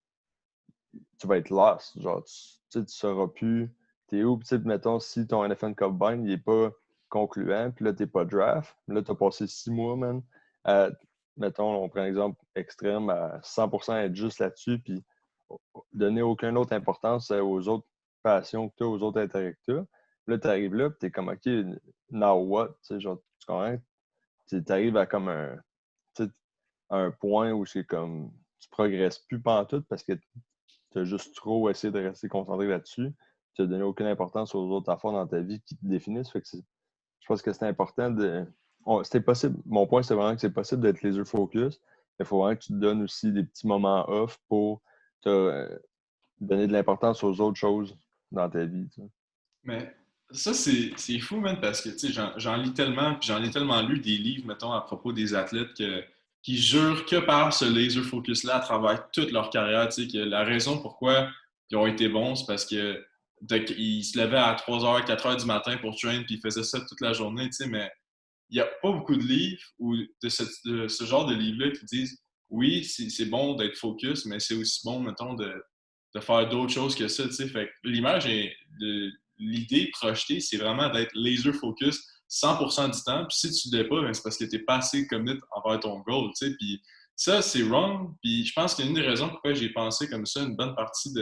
tu vas être lost. Genre, tu sauras plus t'es où. Puis, mettons, si ton NFL Combine, il n'est pas concluant, puis là, tu n'es pas draft, là, tu as passé 6 mois, man, à, mettons, on prend un exemple extrême, à 100% être juste là-dessus, puis donner aucune autre importance aux autres passions que tu as, aux autres intérêts que tu as. Là, tu arrives là, puis tu es comme, OK, now what? Tu sais, genre, tu comprends? Tu arrives à comme un point où c'est comme, tu progresses plus pantoute parce que tu as juste trop essayé de rester concentré là-dessus. Tu n'as donné aucune importance aux autres affaires dans ta vie qui te définissent. Fait que je pense que c'est important de. C'était possible. Mon point, c'est vraiment que c'est possible d'être laser focus. Mais il faut vraiment que tu te donnes aussi des petits moments off pour te donner de l'importance aux autres choses dans ta vie. Tu sais. Mais ça, c'est fou, man, parce que, tu sais, j'en lis tellement, puis j'en ai tellement lu des livres, mettons, à propos des athlètes qui jurent que par ce laser focus-là, à travers toute leur carrière, tu sais, que la raison pourquoi ils ont été bons, c'est parce que ils se levaient à 3h, 4h du matin pour train, puis ils faisaient ça toute la journée, tu sais, mais il n'y a pas beaucoup de livres ou de ce genre de livres-là qui disent oui, c'est bon d'être focus, mais c'est aussi bon, mettons, de faire d'autres choses que ça. Tu sais. Fait que l'image est l'idée projetée, c'est vraiment d'être laser focus 100% du temps. Puis si tu ne l'es pas, ben, c'est parce que tu n'es pas assez commit envers ton goal. Tu sais. Puis ça, c'est wrong. Puis je pense qu'une des raisons pourquoi j'ai pensé comme ça une bonne partie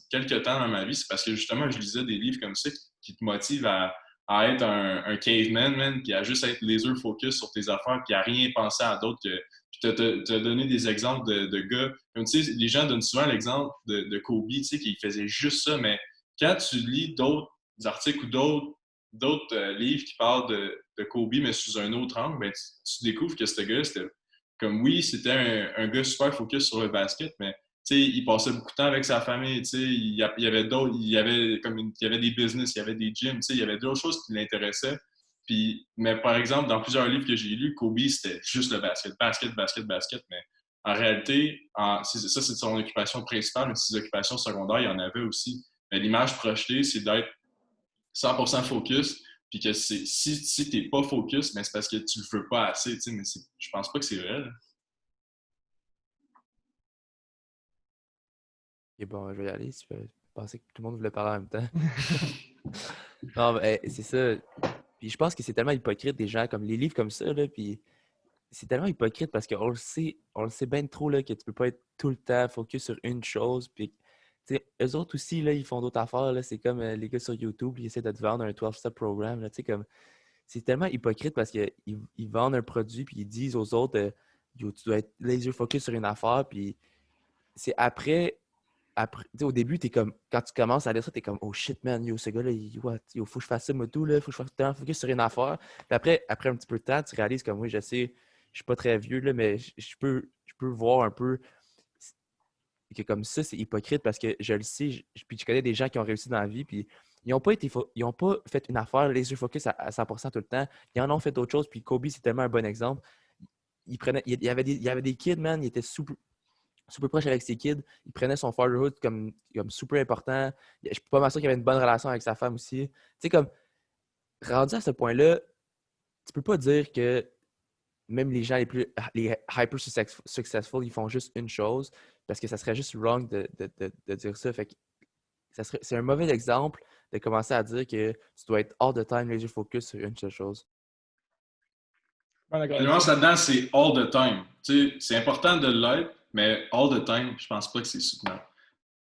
quelques temps dans ma vie, c'est parce que justement, je lisais des livres comme ça qui te motivent à être un caveman, man, puis à juste être laser focus sur tes affaires, puis à rien penser à d'autres que. Puis tu as donné des exemples de gars. Comme tu sais, les gens donnent souvent l'exemple de Kobe, tu sais, qui faisait juste ça, mais quand tu lis d'autres articles ou d'autres livres qui parlent de Kobe, mais sous un autre angle, ben, tu découvres que ce gars, c'était comme oui, c'était un gars super focus sur le basket, mais il passait beaucoup de temps avec sa famille. Il y avait d'autres, il y avait des business, il y avait des gyms, il y avait d'autres choses qui l'intéressaient. Puis, mais par exemple, dans plusieurs livres que j'ai lus, Kobe, c'était juste le basket, basket, basket, basket. Mais en réalité, ça, c'est son occupation principale, mais ses occupations secondaires, il y en avait aussi. Mais l'image projetée, c'est d'être 100% focus. Puis que si tu n'es pas focus, mais c'est parce que tu le veux pas assez. Mais je pense pas que c'est vrai. Là. Ok, bon, je vais y aller. Je pensais que tout le monde voulait parler en même temps. Non, mais c'est ça. Puis je pense que c'est tellement hypocrite des gens comme les livres comme ça, là, puis c'est tellement hypocrite parce qu'on le sait bien trop là, que tu peux pas être tout le temps focus sur une chose. Puis, tu sais, eux autres aussi, là, ils font d'autres affaires. Là, c'est comme les gars sur YouTube, ils essaient de te vendre un 12-step programme. Là, tu sais, comme, c'est tellement hypocrite parce qu'ils ils vendent un produit puis ils disent aux autres Yo, tu dois être laser focus sur une affaire. Puis c'est après au début, t'es comme, quand tu commences à lire ça, t'es comme, oh shit, man, yo, ce gars-là, yo, faut que je fasse ça, moi, tout, là, faut que je fasse tellement focus sur une affaire. Puis après un petit peu de temps, tu réalises comme, oui, je sais, je suis pas très vieux, là, mais je peux voir un peu que comme ça, c'est hypocrite parce que je le sais, puis je connais des gens qui ont réussi dans la vie, puis ils ont pas fait une affaire laser focus à 100% tout le temps. Ils en ont fait d'autres choses, puis Kobe, c'est tellement un bon exemple. Il y avait des kids, man, il était super proche avec ses kids. Il prenait son fatherhood comme super important. Je suis pas mal sûr qu'il avait une bonne relation avec sa femme aussi. Tu sais, comme, rendu à ce point-là, tu peux pas dire que même les gens les hyper successful, ils font juste une chose parce que ça serait juste wrong de dire ça. Fait que c'est un mauvais exemple de commencer à dire que tu dois être all the time laser focus sur une seule chose. La nuance là-dedans, c'est all the time. C'est important de l'être, mais all the time, je pense pas que c'est soutenable.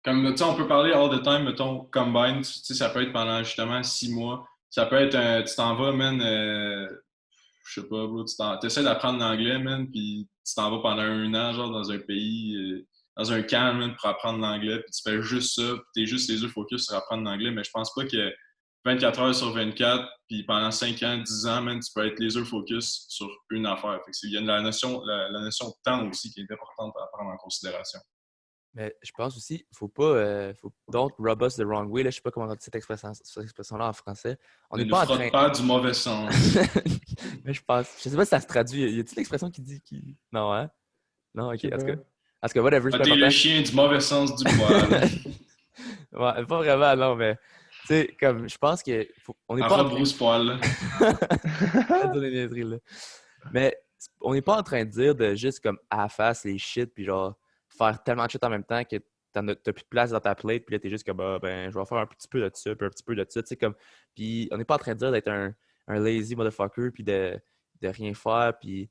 Comme, on peut parler all the time, mettons, combine, ça peut être pendant justement 6 mois. Ça peut être, tu t'en vas, man, je sais pas, bro, tu essaies d'apprendre l'anglais, man, puis tu t'en vas pendant 1 an, genre, dans un pays dans un camp man, pour apprendre l'anglais, puis tu fais juste ça, puis t'es juste les yeux focus sur apprendre l'anglais, mais je pense pas que 24 heures sur 24, puis pendant 5 ans, 10 ans, man, tu peux être les yeux focus sur une affaire. Fait que il y a la notion de temps aussi qui est importante à prendre en considération. Mais je pense aussi, faut pas. Don't rub us the wrong way. Là, je sais pas comment on dit cette expression-là en français. On Ne n'est nous pas en frotte train. pas du mauvais sens. Mais je pense. Je sais pas si ça se traduit. Y a-t-il l'expression qui dit qui. Non, hein? Non, ok. Je sais En tout cas, pas. whatever, c'est Ah, pas t'es le important. chien du mauvais sens du poil. Ouais, pas vraiment, non, mais. Tu sais, comme, je pense que. On n'est En pas en robe train. rousse-poil. là. Arrête de dire des niaiseries, là. Mais on n'est pas en train de dire de juste comme à la face les shit, puis genre faire tellement de shit en même temps que t'as plus de place dans ta plate, puis là t'es juste comme ah, ben je vais faire un petit peu de ça, puis un petit peu de ça, tu sais comme. Puis on n'est pas en train de dire d'être un lazy motherfucker, puis de rien faire, puis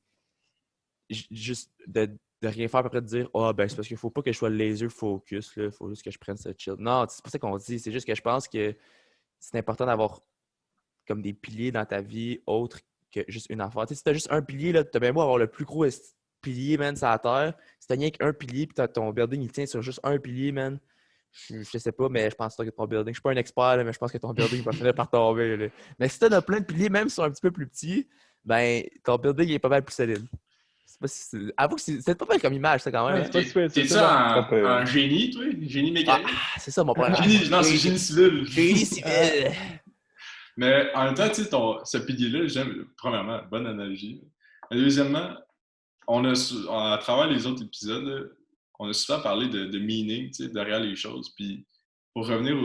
juste de rien faire, puis après de dire ah ben c'est parce qu'il faut pas que je sois laser focus, là, faut juste que je prenne ça chill. Non, c'est pas ça qu'on dit, c'est juste que je pense que c'est important d'avoir comme des piliers dans ta vie autres que juste une affaire. Tu sais, si t'as juste un pilier, là, t'as bien beau avoir le plus gros pilier, man, sur la terre. Si t'as rien qu'un pilier, puis ton building, il tient sur juste un pilier, man, je sais pas, mais je pense que ton building, je suis pas un expert, là, mais je pense que ton building va finir par tomber. Là. Mais si t'en as plein de piliers, même si ils sont un petit peu plus petits, ben, ton building est pas mal plus solide. Avoue que c'est pas mal comme image, ça, quand même. Ouais, Hein? c'est pas super, c'est T'es-tu ça. en génie, toi? Génie mécanique? C'est ça, mon problème. Non, c'est génie civil. Génie civil. Mais en même temps, tu sais, ce pilier-là, j'aime, premièrement, bonne analogie. Mais deuxièmement, à travers les autres épisodes, là, on a souvent parlé de meaning, tu sais, derrière les choses. Puis, pour revenir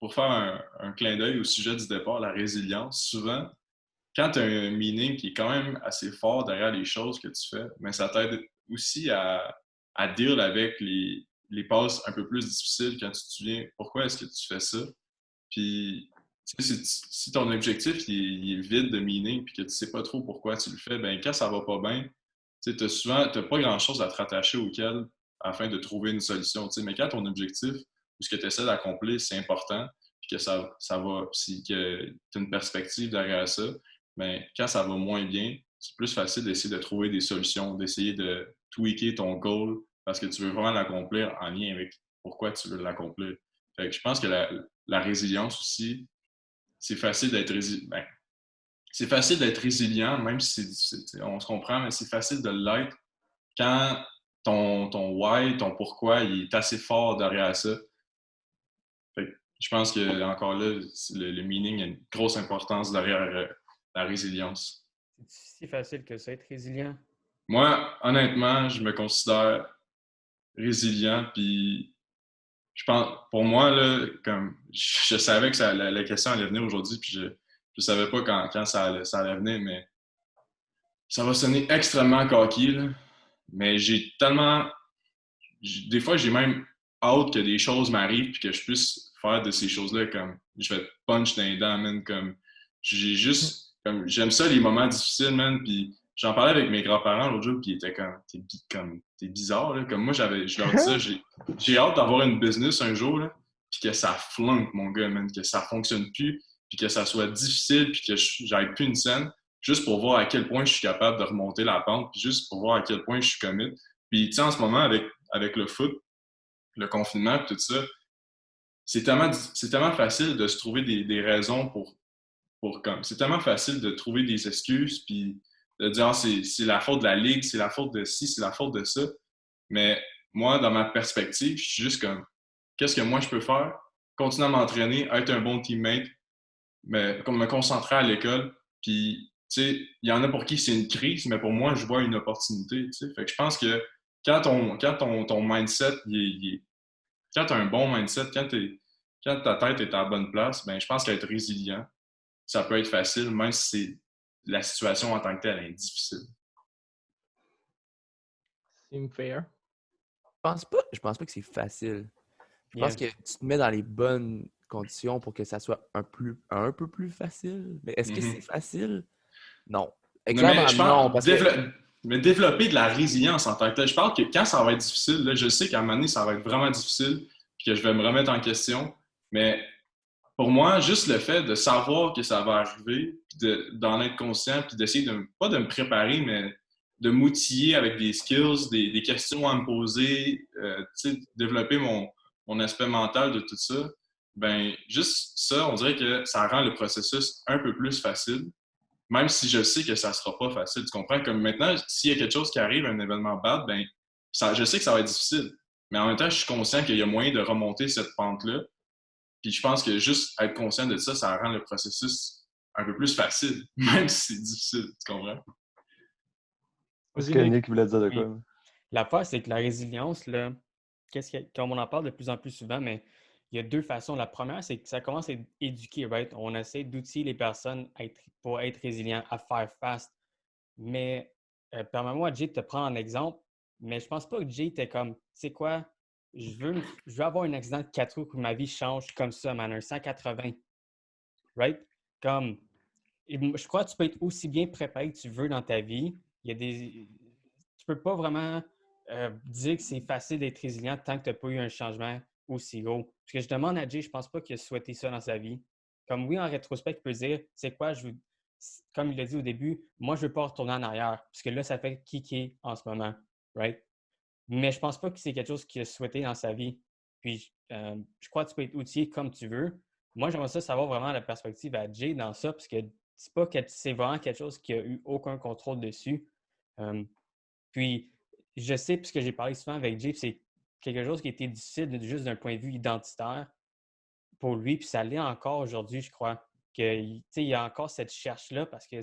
pour faire un clin d'œil au sujet du départ, la résilience, souvent, quand tu as un meaning qui est quand même assez fort derrière les choses que tu fais, mais ça t'aide aussi à deal avec les passes un peu plus difficiles quand tu te souviens pourquoi est-ce que tu fais ça. Puis, tu sais, si ton objectif il est vide de meaning puis que tu sais pas trop pourquoi tu le fais, ben quand ça va pas bien, tu sais, t'as pas grand-chose à te rattacher auquel afin de trouver une solution. Tu sais, mais quand ton objectif ou ce que tu essaies d'accomplir, c'est important, puis que ça va, puis que tu as une perspective derrière ça, mais quand ça va moins bien, c'est plus facile d'essayer de trouver des solutions, d'essayer de tweaker ton goal parce que tu veux vraiment l'accomplir en lien avec pourquoi tu veux l'accomplir. Fait que je pense que la résilience aussi, c'est facile d'être c'est facile d'être résilient, même si on se comprend, mais c'est facile de l'être quand ton why, ton pourquoi, il est assez fort derrière ça. Fait que je pense que encore là, le meaning a une grosse importance derrière la résilience. C'est si facile que ça, être résilient. Moi, honnêtement, je me considère résilient, puis je pense, pour moi, là, comme je savais que la question allait venir aujourd'hui, puis je savais pas quand ça allait venir, mais ça va sonner extrêmement cocky, là. Mais j'ai tellement... Des fois, j'ai même hâte que des choses m'arrivent puis que je puisse faire de ces choses-là comme... Je vais te punch dans les dents, man, comme... J'ai juste... Comme, j'aime ça, les moments difficiles, man, puis j'en parlais avec mes grands-parents l'autre jour, puis ils étaient comme... T'es bizarre, là. Comme moi, je leur disais, j'ai hâte d'avoir une business un jour, là, puis que ça flunk, mon gars, man, que ça fonctionne plus, puis que ça soit difficile, puis que j'aille plus une scène, juste pour voir à quel point je suis capable de remonter la pente, puis juste pour voir à quel point je suis commit. Puis, tu sais, en ce moment, avec le foot, le confinement, tout ça, c'est tellement facile de se trouver des raisons pour comme... C'est tellement facile de trouver des excuses, puis de dire ah, c'est la faute de la ligue, c'est la faute de ci, c'est la faute de ça. Mais moi, dans ma perspective, je suis juste comme, qu'est-ce que moi je peux faire? Continuer à m'entraîner, être un bon teammate, mais comme me concentrer à l'école, puis, tu sais, il y en a pour qui c'est une crise, mais pour moi, je vois une opportunité, tu sais. Fait que je pense que quand ton mindset, quand tu as un bon mindset, quand ta tête est à la bonne place, ben je pense qu'être résilient, ça peut être facile, même si la situation en tant que telle est difficile. Seem fair. Je pense pas que c'est facile. Je pense que tu te mets dans les bonnes conditions pour que ça soit un peu plus facile. Mais est-ce que c'est facile? Non. Exactement, non. Parce mais développer de la résilience en tant que tel. Je parle que quand ça va être difficile, là, je sais qu'à un moment donné, ça va être vraiment difficile puis que je vais me remettre en question. Mais pour moi, juste le fait de savoir que ça va arriver, puis d'en être conscient, puis d'essayer pas de me préparer, mais de m'outiller avec des skills, des questions à me poser, développer mon aspect mental de tout ça, ben juste ça, on dirait que ça rend le processus un peu plus facile, même si je sais que ça ne sera pas facile. Tu comprends? Comme maintenant, s'il y a quelque chose qui arrive, un événement bad, ben je sais que ça va être difficile. Mais en même temps, je suis conscient qu'il y a moyen de remonter cette pente-là. Puis je pense que juste être conscient de ça, ça rend le processus un peu plus facile, même si c'est difficile. Tu comprends? Est-ce Vas-y, que Nick. Nick voulait dire de Oui. quoi? L'affaire, c'est que la résilience, là, comme on en parle de plus en plus souvent, mais il y a deux façons. La première, c'est que ça commence à être éduqué, right? On essaie d'outiller les personnes pour être résilients, à faire face. Mais permets-moi, Jay, de te prendre en exemple, mais je pense pas que Jay était comme, tu sais quoi, je veux avoir un accident de 4 roues que ma vie change comme ça, man, un 180, right? Comme, je crois que tu peux être aussi bien préparé que tu veux dans ta vie. Tu peux pas vraiment dire que c'est facile d'être résilient tant que tu n'as pas eu un changement aussi gros. Parce que je demande à Jay, je pense pas qu'il a souhaité ça dans sa vie. Comme oui, en rétrospect, il peut dire, c'est quoi, comme il l'a dit au début, moi, je veux pas retourner en arrière. Parce que là, ça fait qui est en ce moment, right? Mais je pense pas que c'est quelque chose qu'il a souhaité dans sa vie. Puis, je crois que tu peux être outillé comme tu veux. Moi, j'aimerais ça savoir vraiment la perspective à Jay dans ça, parce que c'est vraiment quelque chose qui a eu aucun contrôle dessus. Puis, je sais, puisque j'ai parlé souvent avec Jay, c'est quelque chose qui était difficile juste d'un point de vue identitaire pour lui, puis ça l'est encore aujourd'hui, je crois. Il y a encore cette cherche-là parce que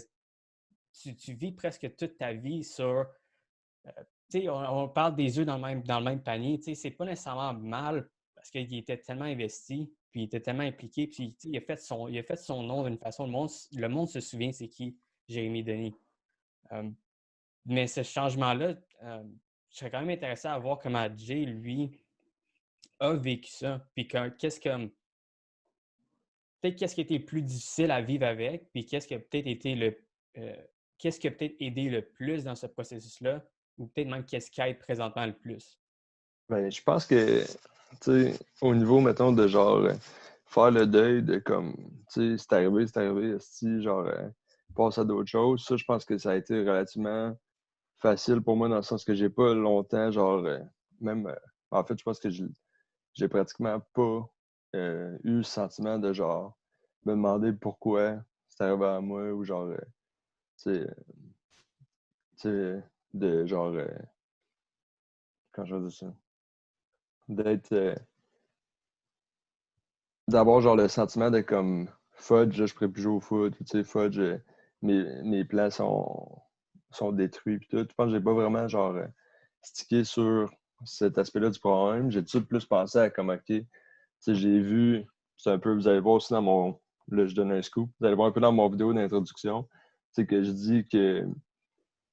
tu vis presque toute ta vie sur. On parle des œufs dans le même panier. C'est pas nécessairement mal parce qu'il était tellement investi, puis il était tellement impliqué, puis il a fait son nom d'une façon. Le monde se souvient c'est qui, Jérémy Denis. Mais ce changement-là, je serais quand même intéressé à voir comment Jay, lui, a vécu ça. Puis peut-être qu'est-ce qui a été plus difficile à vivre avec, puis qu'est-ce qui a peut-être qu'est-ce qui a peut-être aidé le plus dans ce processus-là, ou peut-être même qu'est-ce qui aide présentement le plus. Ben, je pense que, tu sais, au niveau, mettons, de genre, faire le deuil de comme, tu sais, c'est arrivé, si, genre, passe à d'autres choses, ça, je pense que ça a été relativement facile pour moi dans le sens que j'ai pas longtemps, genre, même, en fait, je pense que j'ai pratiquement pas eu le sentiment de, genre, me demander pourquoi c'est arrivé à moi ou, genre, tu sais, de, genre, quand je veux dire ça, d'être. D'avoir genre le sentiment de comme fudge, je pourrais plus jouer au foot, tu sais, fudge, mes plans sont détruits puis tout. Je pense que j'ai pas vraiment genre stické sur cet aspect-là du problème. J'ai tout de suite plus pensé à comme ok, tu sais, j'ai vu, c'est un peu, vous allez voir aussi dans mon. Là, je donne un scoop. Vous allez voir un peu dans mon vidéo d'introduction. C'est que je dis que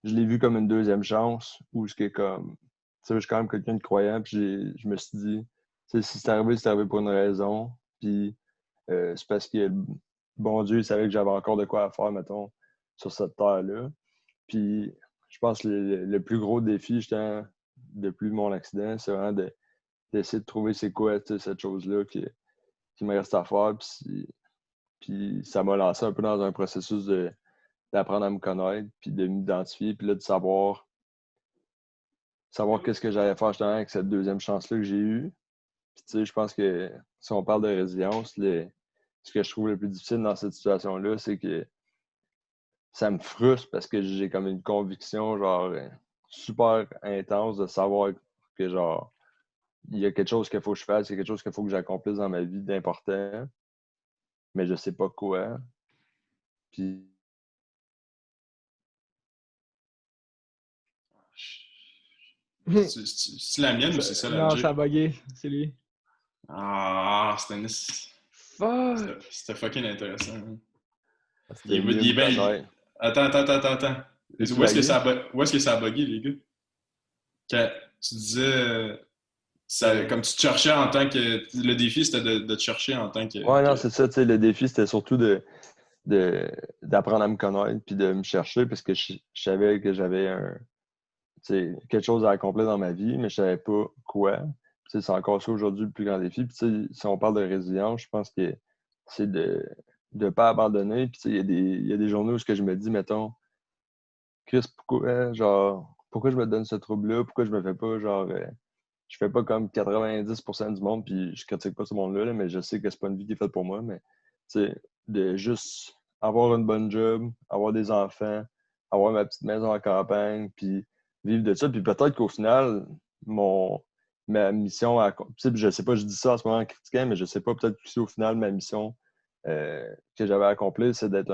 je l'ai vu comme une deuxième chance ou ce qui est comme. Tu sais, je suis quand même quelqu'un de croyant, puis je me suis dit, tu sais, si c'est arrivé pour une raison. Puis c'est parce que bon Dieu, il savait que j'avais encore de quoi faire, mettons, sur cette terre-là. Puis je pense que le plus gros défi, justement, depuis mon accident, c'est vraiment d'essayer de trouver c'est quoi cette chose-là qui me reste à faire. Puis ça m'a lancé un peu dans un processus d'apprendre à me connaître, puis de m'identifier, puis là, de savoir qu'est-ce que j'allais faire justement avec cette deuxième chance-là que j'ai eue. Puis, tu sais, je pense que si on parle de résilience, ce que je trouve le plus difficile dans cette situation-là, c'est que ça me frustre parce que j'ai comme une conviction, genre, super intense de savoir que, genre, il y a quelque chose qu'il faut que je fasse, il y a quelque chose qu'il faut que j'accomplisse dans ma vie d'important, mais je sais pas quoi. Puis, C'est la mienne ou c'est ça la Non, Jay? ça a bugué. C'est lui. Ah, Fuck! c'était fucking intéressant. Hein. de mieux me connaître. Attends. Es-tu Où est-ce que lagué? où est-ce que ça a bugué, les gars? Quand tu disais, comme tu te cherchais en tant que. Le défi, c'était de te chercher en tant Ouais, non, que... c'est ça, tu sais, le défi, c'était surtout d'apprendre à me connaître puis de me chercher parce que je savais que j'avais quelque chose à accomplir dans ma vie, mais je savais pas quoi. C'est encore ça aujourd'hui le plus grand défi. Puis, si on parle de résilience, je pense que c'est de ne pas abandonner. Puis, il y a des journées où ce que je me dis, mettons, Chris, pourquoi je me donne ce trouble-là? Pourquoi je me fais pas, je fais pas comme 90% du monde, puis je critique pas ce monde-là, là, mais je sais que c'est pas une vie qui est faite pour moi, mais, tu sais, de juste avoir une bonne job, avoir des enfants, avoir ma petite maison en campagne, puis vivre de ça, puis peut-être qu'au final, ma mission, je sais pas, je dis ça en ce moment en critiquant, mais je sais pas, peut-être que si au final, ma mission que j'avais accomplie, c'est d'être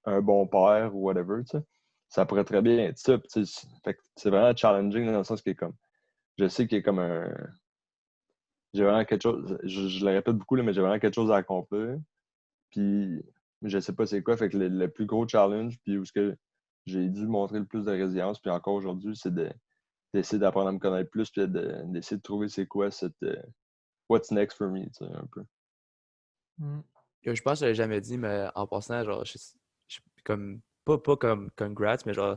un bon père ou whatever, tu sais. Ça pourrait très bien être ça, puis, tu sais, fait que c'est vraiment challenging dans le sens qu'il est comme, je sais qu'il y a comme j'ai vraiment quelque chose, je le répète beaucoup, là, mais j'ai vraiment quelque chose à accomplir, puis je sais pas c'est quoi, fait que le plus gros challenge, puis où ce que j'ai dû montrer le plus de résilience, puis encore aujourd'hui, c'est d'essayer d'apprendre à me connaître plus, puis d'essayer de trouver c'est quoi cette what's next for me, tu sais, un peu. Je pense que je l'avais jamais dit, mais en passant, genre, comme, pas comme congrats, mais genre,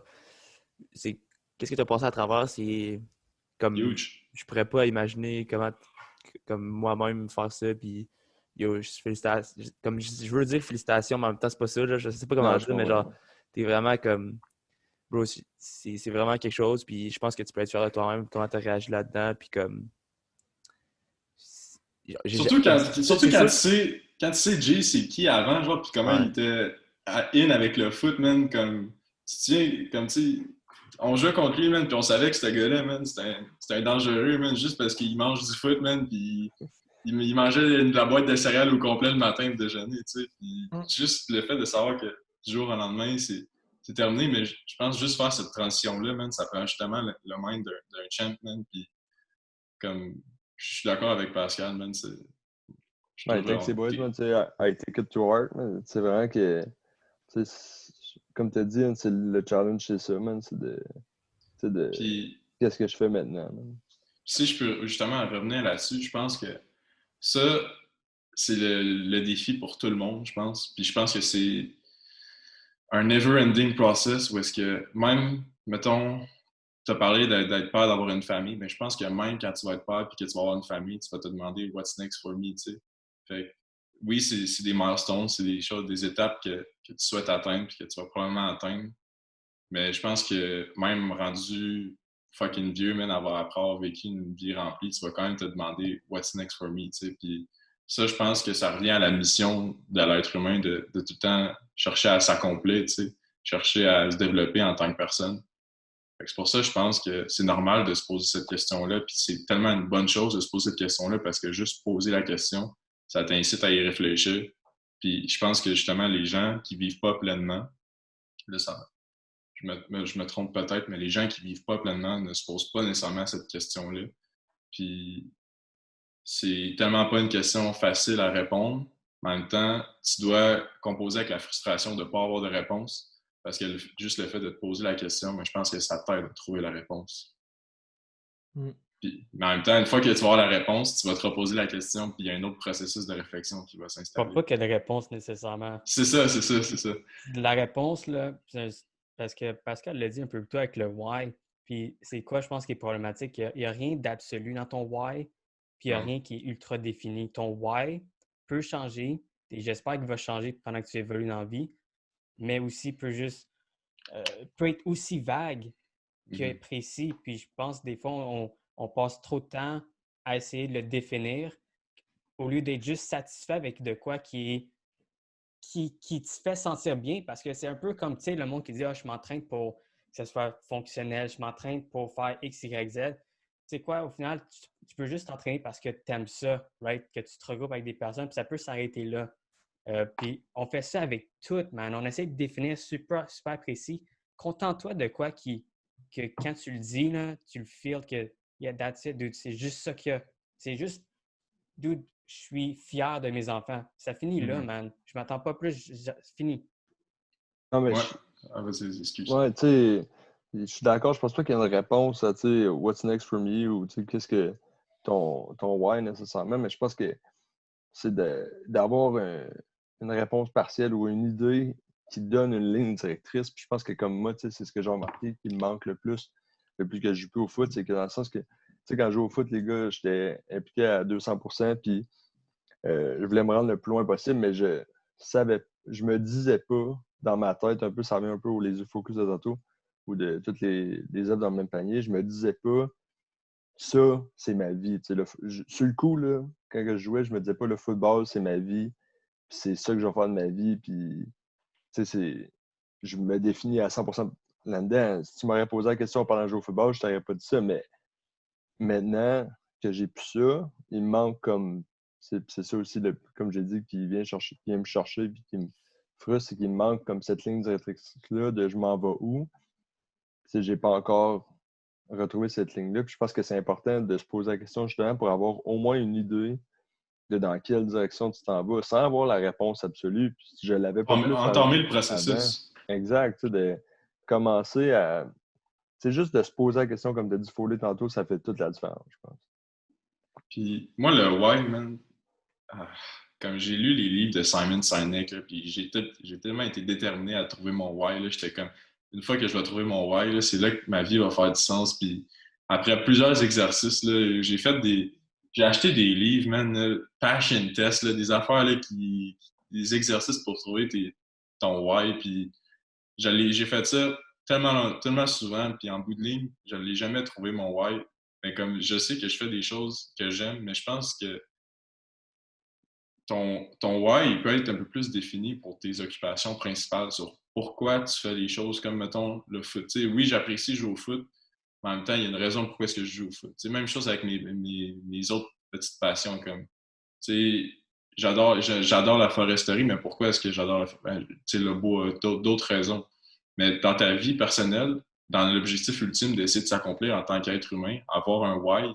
c'est, qu'est-ce que tu as passé à travers, c'est comme, Huge. je pourrais pas imaginer comment, comme moi-même faire ça, puis, yo, félicitations, comme, je veux dire félicitations, mais en même temps, c'est pas ça, là, je sais pas comment Non, je dire, mais comprends. genre, t'es vraiment comme, bro, c'est vraiment quelque chose, puis je pense que tu peux être fier de toi-même, comment t'as réagi là-dedans, puis comme, Surtout comme, surtout c'est sûr. quand tu sais Jay c'est qui avant, genre, puis comment il Ouais. était in avec le foot, man, comme, tu tiens, comme, tu sais, on jouait contre lui, man, puis on savait que ce gars-là, man, c'était un dangereux, man, juste parce qu'il mange du foot, man, puis il mangeait de la boîte de céréales au complet le matin de déjeuner, tu sais, puis juste le fait de savoir que du jour au lendemain, c'est terminé, mais je pense juste faire cette transition-là, man, ça prend justement le mind d'un champ, man, puis comme, je suis d'accord avec Pascal, man, je Ben, trouve thanks les boys, man, tu sais, I take it to heart, man. C'est vraiment que, tu sais, comme tu as dit, hein, c'est le challenge, c'est ça, man, c'est de, Puis, qu'est-ce que je fais maintenant, man. si je peux justement revenir là-dessus, je pense que ça, c'est le défi pour tout le monde, je pense. Puis je pense que c'est un never-ending process où est-ce que même, mettons, tu as parlé d'être père, d'avoir une famille, mais je pense que même quand tu vas être père et que tu vas avoir une famille, tu vas te demander what's next for me, tu sais. Fait que, oui, c'est des milestones, c'est des choses, des étapes que tu souhaites atteindre et que tu vas probablement atteindre. Mais je pense que même rendu fucking vieux, man, après avoir vécu une vie remplie, tu vas quand même te demander what's next for me, tu sais. Puis ça, je pense que ça revient à la mission de l'être humain de tout le temps chercher à s'accomplir, tu sais, chercher à se développer en tant que personne. C'est pour ça que je pense que c'est normal de se poser cette question-là, puis c'est tellement une bonne chose de se poser cette question-là parce que juste poser la question, ça t'incite à y réfléchir. Puis je pense que justement, les gens qui vivent pas pleinement, là, je me trompe peut-être, mais les gens qui vivent pas pleinement ne se posent pas nécessairement cette question-là. Puis c'est tellement pas une question facile à répondre, mais en même temps, tu dois composer avec la frustration de ne pas avoir de réponse. Parce que juste le fait de te poser la question, moi, je pense que ça t'aide à trouver la réponse. Mais en même temps, une fois que tu vas avoir la réponse, tu vas te reposer la question, puis il y a un autre processus de réflexion qui va Je s'installer. pas qu'il y a de réponse nécessairement. C'est ça, c'est ça, c'est ça. La réponse, là, parce que Pascal l'a dit un peu plus tôt avec le why, puis c'est quoi, je pense, qui est problématique. Il n'y a rien d'absolu dans ton why, puis il n'y a Non. rien qui est ultra défini. Ton why peut changer, et j'espère qu'il va changer pendant que tu évolues dans la vie, mais aussi peut être aussi vague que précis. Puis je pense des fois, on passe trop de temps à essayer de le définir au lieu d'être juste satisfait avec de quoi qui te fait sentir bien, parce que c'est un peu comme, tu sais, le monde qui dit « Ah, je m'entraîne pour que ça soit fonctionnel, je m'entraîne pour faire X, Y, Z. » Tu sais quoi, au final, tu peux juste t'entraîner parce que tu aimes ça, right? Que tu te regroupes avec des personnes, puis ça peut s'arrêter là. Puis on fait ça avec tout, man. On essaie de définir super, super précis. Contente-toi de quoi que quand tu le dis, là, tu le feels que yeah, that's it, dude. C'est juste ça qu'il y a. C'est juste, dude, je suis fier de mes enfants. Ça finit là, man. Je m'attends pas plus. C'est fini. Non, mais Ouais. Ah, vas-y, excuse. ouais, tu sais, je suis d'accord, je pense pas qu'il y ait une réponse à, tu sais, what's next for me ou, tu sais, qu'est-ce que ton why nécessairement, mais je pense que c'est d'avoir une réponse partielle ou une idée qui donne une ligne directrice. Puis je pense que comme moi, tu sais, c'est ce que j'ai remarqué qui me manque le plus depuis que je joue plus au foot, c'est que dans le sens que, tu sais, quand je jouais au foot, les gars, j'étais impliqué à 200%, puis je voulais me rendre le plus loin possible, mais je me disais pas dans ma tête, un peu, ça revient un peu au laser focus de tantôt, ou de toutes les œufs dans le même panier. Je me disais pas, ça, c'est ma vie. Sur le coup, là, quand je jouais, je me disais pas, le football, c'est ma vie, puis c'est ça que je vais faire de ma vie, puis je me définis à 100% là-dedans. Si tu m'aurais posé la question pendant que je jouais au football, je t'aurais pas dit ça, mais maintenant que j'ai plus ça, il me manque comme. C'est ça aussi, comme j'ai dit, qui vient me chercher puis qui me frustre, c'est qu'il me manque comme cette ligne directrice-là de je m'en vais où. J'ai pas encore retrouvé cette ligne-là. Puis je pense que c'est important de se poser la question justement pour avoir au moins une idée de dans quelle direction tu t'en vas, sans avoir la réponse absolue. Puis si je l'avais pas plus Entamer le avant, processus. exact, de commencer à. C'est juste de se poser la question, comme tu as dit Foley tantôt, ça fait toute la différence, je pense. Puis moi, le why, man, comme j'ai lu les livres de Simon Sinek, là, puis j'ai tellement été déterminé à trouver mon why, là, j'étais comme, une fois que je vais trouver mon why, là, c'est là que ma vie va faire du sens. Puis après plusieurs exercices, là, j'ai acheté des livres, man, là, passion test, là, des affaires, là, des exercices pour trouver ton why. Puis j'ai fait ça tellement souvent, puis en bout de ligne, je ne l'ai jamais trouvé mon why. Mais comme je sais que je fais des choses que j'aime, mais je pense que ton why, il peut être un peu plus défini pour tes occupations principales sur pourquoi tu fais les choses comme, mettons, le foot. T'sais, oui, j'apprécie jouer au foot, mais en même temps, il y a une raison pourquoi est-ce que je joue au foot. T'sais, même chose avec mes autres petites passions, comme, j'adore la foresterie, mais pourquoi est-ce que j'adore le bois? D'autres raisons. Mais dans ta vie personnelle, dans l'objectif ultime d'essayer de s'accomplir en tant qu'être humain, avoir un why,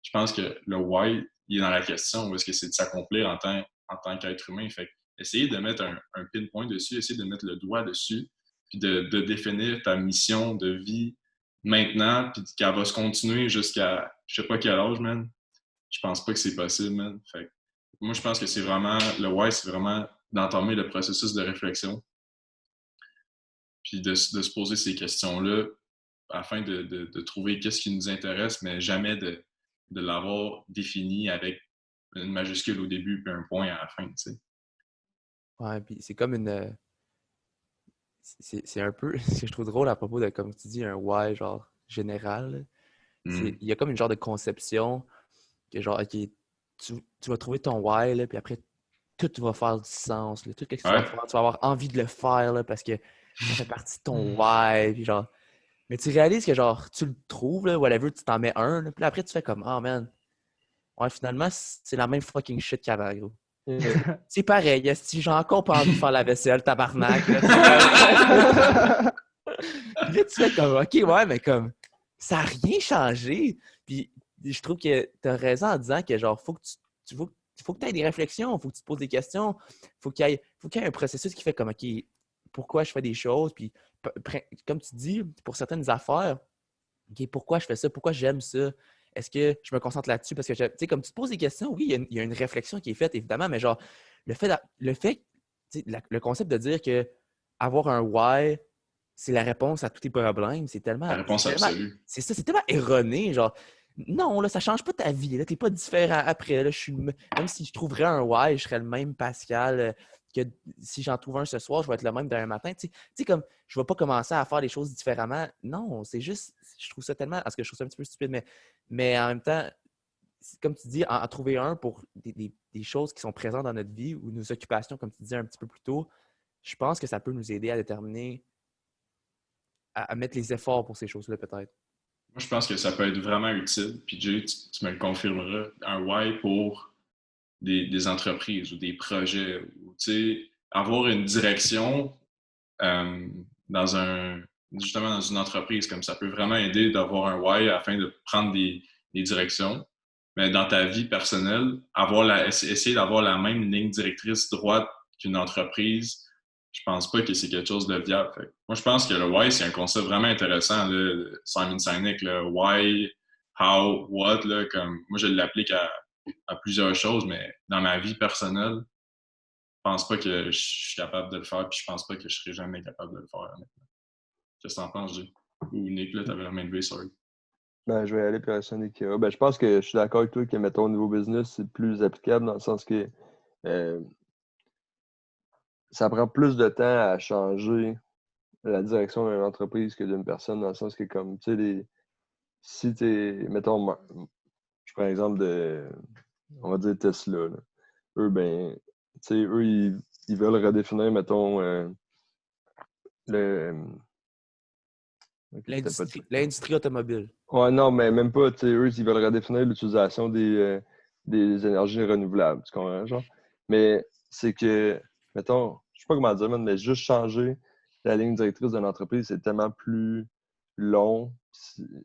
je pense que le why, il est dans la question, où est-ce que c'est de s'accomplir en tant qu'être humain. Fait essayer de mettre un pinpoint dessus, essayer de mettre le doigt dessus, puis de définir ta mission de vie maintenant, puis qu'elle va se continuer jusqu'à je sais pas quel âge, man. Je pense pas que c'est possible, man. Fait moi, je pense que c'est vraiment, le why, c'est vraiment d'entamer le processus de réflexion, puis de se poser ces questions-là afin de trouver qu'est-ce qui nous intéresse, mais jamais de l'avoir défini avec une majuscule au début puis un point à la fin, tu sais. Ouais, puis c'est comme une. C'est un peu ce que je trouve drôle à propos de, comme tu dis, un why genre général. Il y a comme une genre de conception que genre, OK, tu vas trouver ton why, là, puis après, tout va faire du sens. Là, tout ce que tu vas faire, tu vas avoir envie de le faire là, parce que ça fait partie de ton why. Puis genre, mais tu réalises que genre, tu le trouves, là, whatever, tu t'en mets un, là, puis après, tu fais comme, oh man, ouais, finalement, c'est la même fucking shit qu'avant, gros. C'est pareil, j'ai encore pas envie de faire la vaisselle, tabarnak. Là, puis là, tu fais comme, OK, ouais, mais comme, ça n'a rien changé. Puis je trouve que tu as raison en disant que, genre, faut que tu aies des réflexions, faut que tu te poses des questions, faut qu'il y ait un processus qui fait comme, OK, pourquoi je fais des choses, puis comme tu dis, pour certaines affaires, OK, pourquoi je fais ça, pourquoi j'aime ça, est-ce que je me concentre là-dessus parce que, tu sais, comme tu te poses des questions, oui, il y a une réflexion qui est faite, évidemment, mais genre, le le concept de dire que avoir un why, c'est la réponse à tous tes problèmes, c'est tellement. La réponse absolue. C'est ça, c'est tellement erroné. Genre, non, là, ça change pas ta vie. Là, t'es pas différent après. Là, même si je trouverais un why, je serais le même Pascal que si j'en trouve un ce soir, je vais être le même demain matin. Tu sais, comme je vais pas commencer à faire les choses différemment. Non, c'est juste, je trouve ça tellement. Parce que je trouve ça un petit peu stupide, mais en même temps, comme tu dis, en trouver un pour des choses qui sont présentes dans notre vie ou nos occupations, comme tu disais un petit peu plus tôt, je pense que ça peut nous aider à déterminer, à mettre les efforts pour ces choses-là, peut-être. Moi, je pense que ça peut être vraiment utile. Puis Jay, tu me le confirmeras. Un why pour des entreprises ou des projets. Ou, avoir une direction euh, justement dans une entreprise. Comme ça peut vraiment aider d'avoir un why afin de prendre des directions. Mais dans ta vie personnelle, essayer d'avoir la même ligne directrice droite qu'une entreprise, je pense pas que c'est quelque chose de viable. Moi, je pense que le why, c'est un concept vraiment intéressant. Là, Simon Sinek, le why, how, what, là, comme moi, je l'applique à plusieurs choses, mais dans ma vie personnelle, je pense pas que je suis capable de le faire, puis je pense pas que je serai jamais capable de le faire, honnêtement. Qu'est-ce que t'en penses, Jay? Ou Nick, là, t'avais la main levée, sorry. Ben, je vais aller personne Ikea. Ben, je pense que je suis d'accord avec toi que, mettons, au niveau business, c'est plus applicable dans le sens que ça prend plus de temps à changer la direction d'une entreprise que d'une personne, dans le sens que, comme, tu sais, si t'es, mettons, je prends l'exemple de, on va dire Tesla, là. Eux, ben, tu sais, eux, ils veulent redéfinir, mettons, le... ok, c'était pas L'industrie automobile. Ouais, non, mais même pas, tu sais, eux, ils veulent redéfinir l'utilisation des énergies renouvelables, tu comprends, genre? Mais c'est que, mettons, je sais pas comment dire, man, mais juste changer la ligne directrice d'une entreprise, c'est tellement plus long,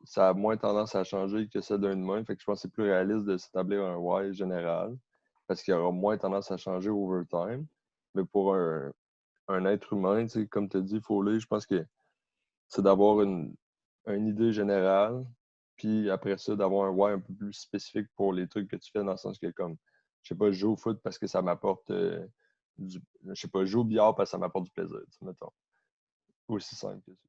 ça a moins tendance à changer que celle d'un humain, fait que je pense que c'est plus réaliste de s'établir un why général, parce qu'il y aura moins tendance à changer over time. Mais pour un être humain, tu sais, comme tu as dit, Foley, je pense que c'est d'avoir une idée générale, puis après ça, d'avoir un why un peu plus spécifique pour les trucs que tu fais, dans le sens que, comme, je sais pas, je joue au foot parce que ça m'apporte je sais pas, je joue au billard parce que ça m'apporte du plaisir, tu sais, mettons. Aussi simple que ça.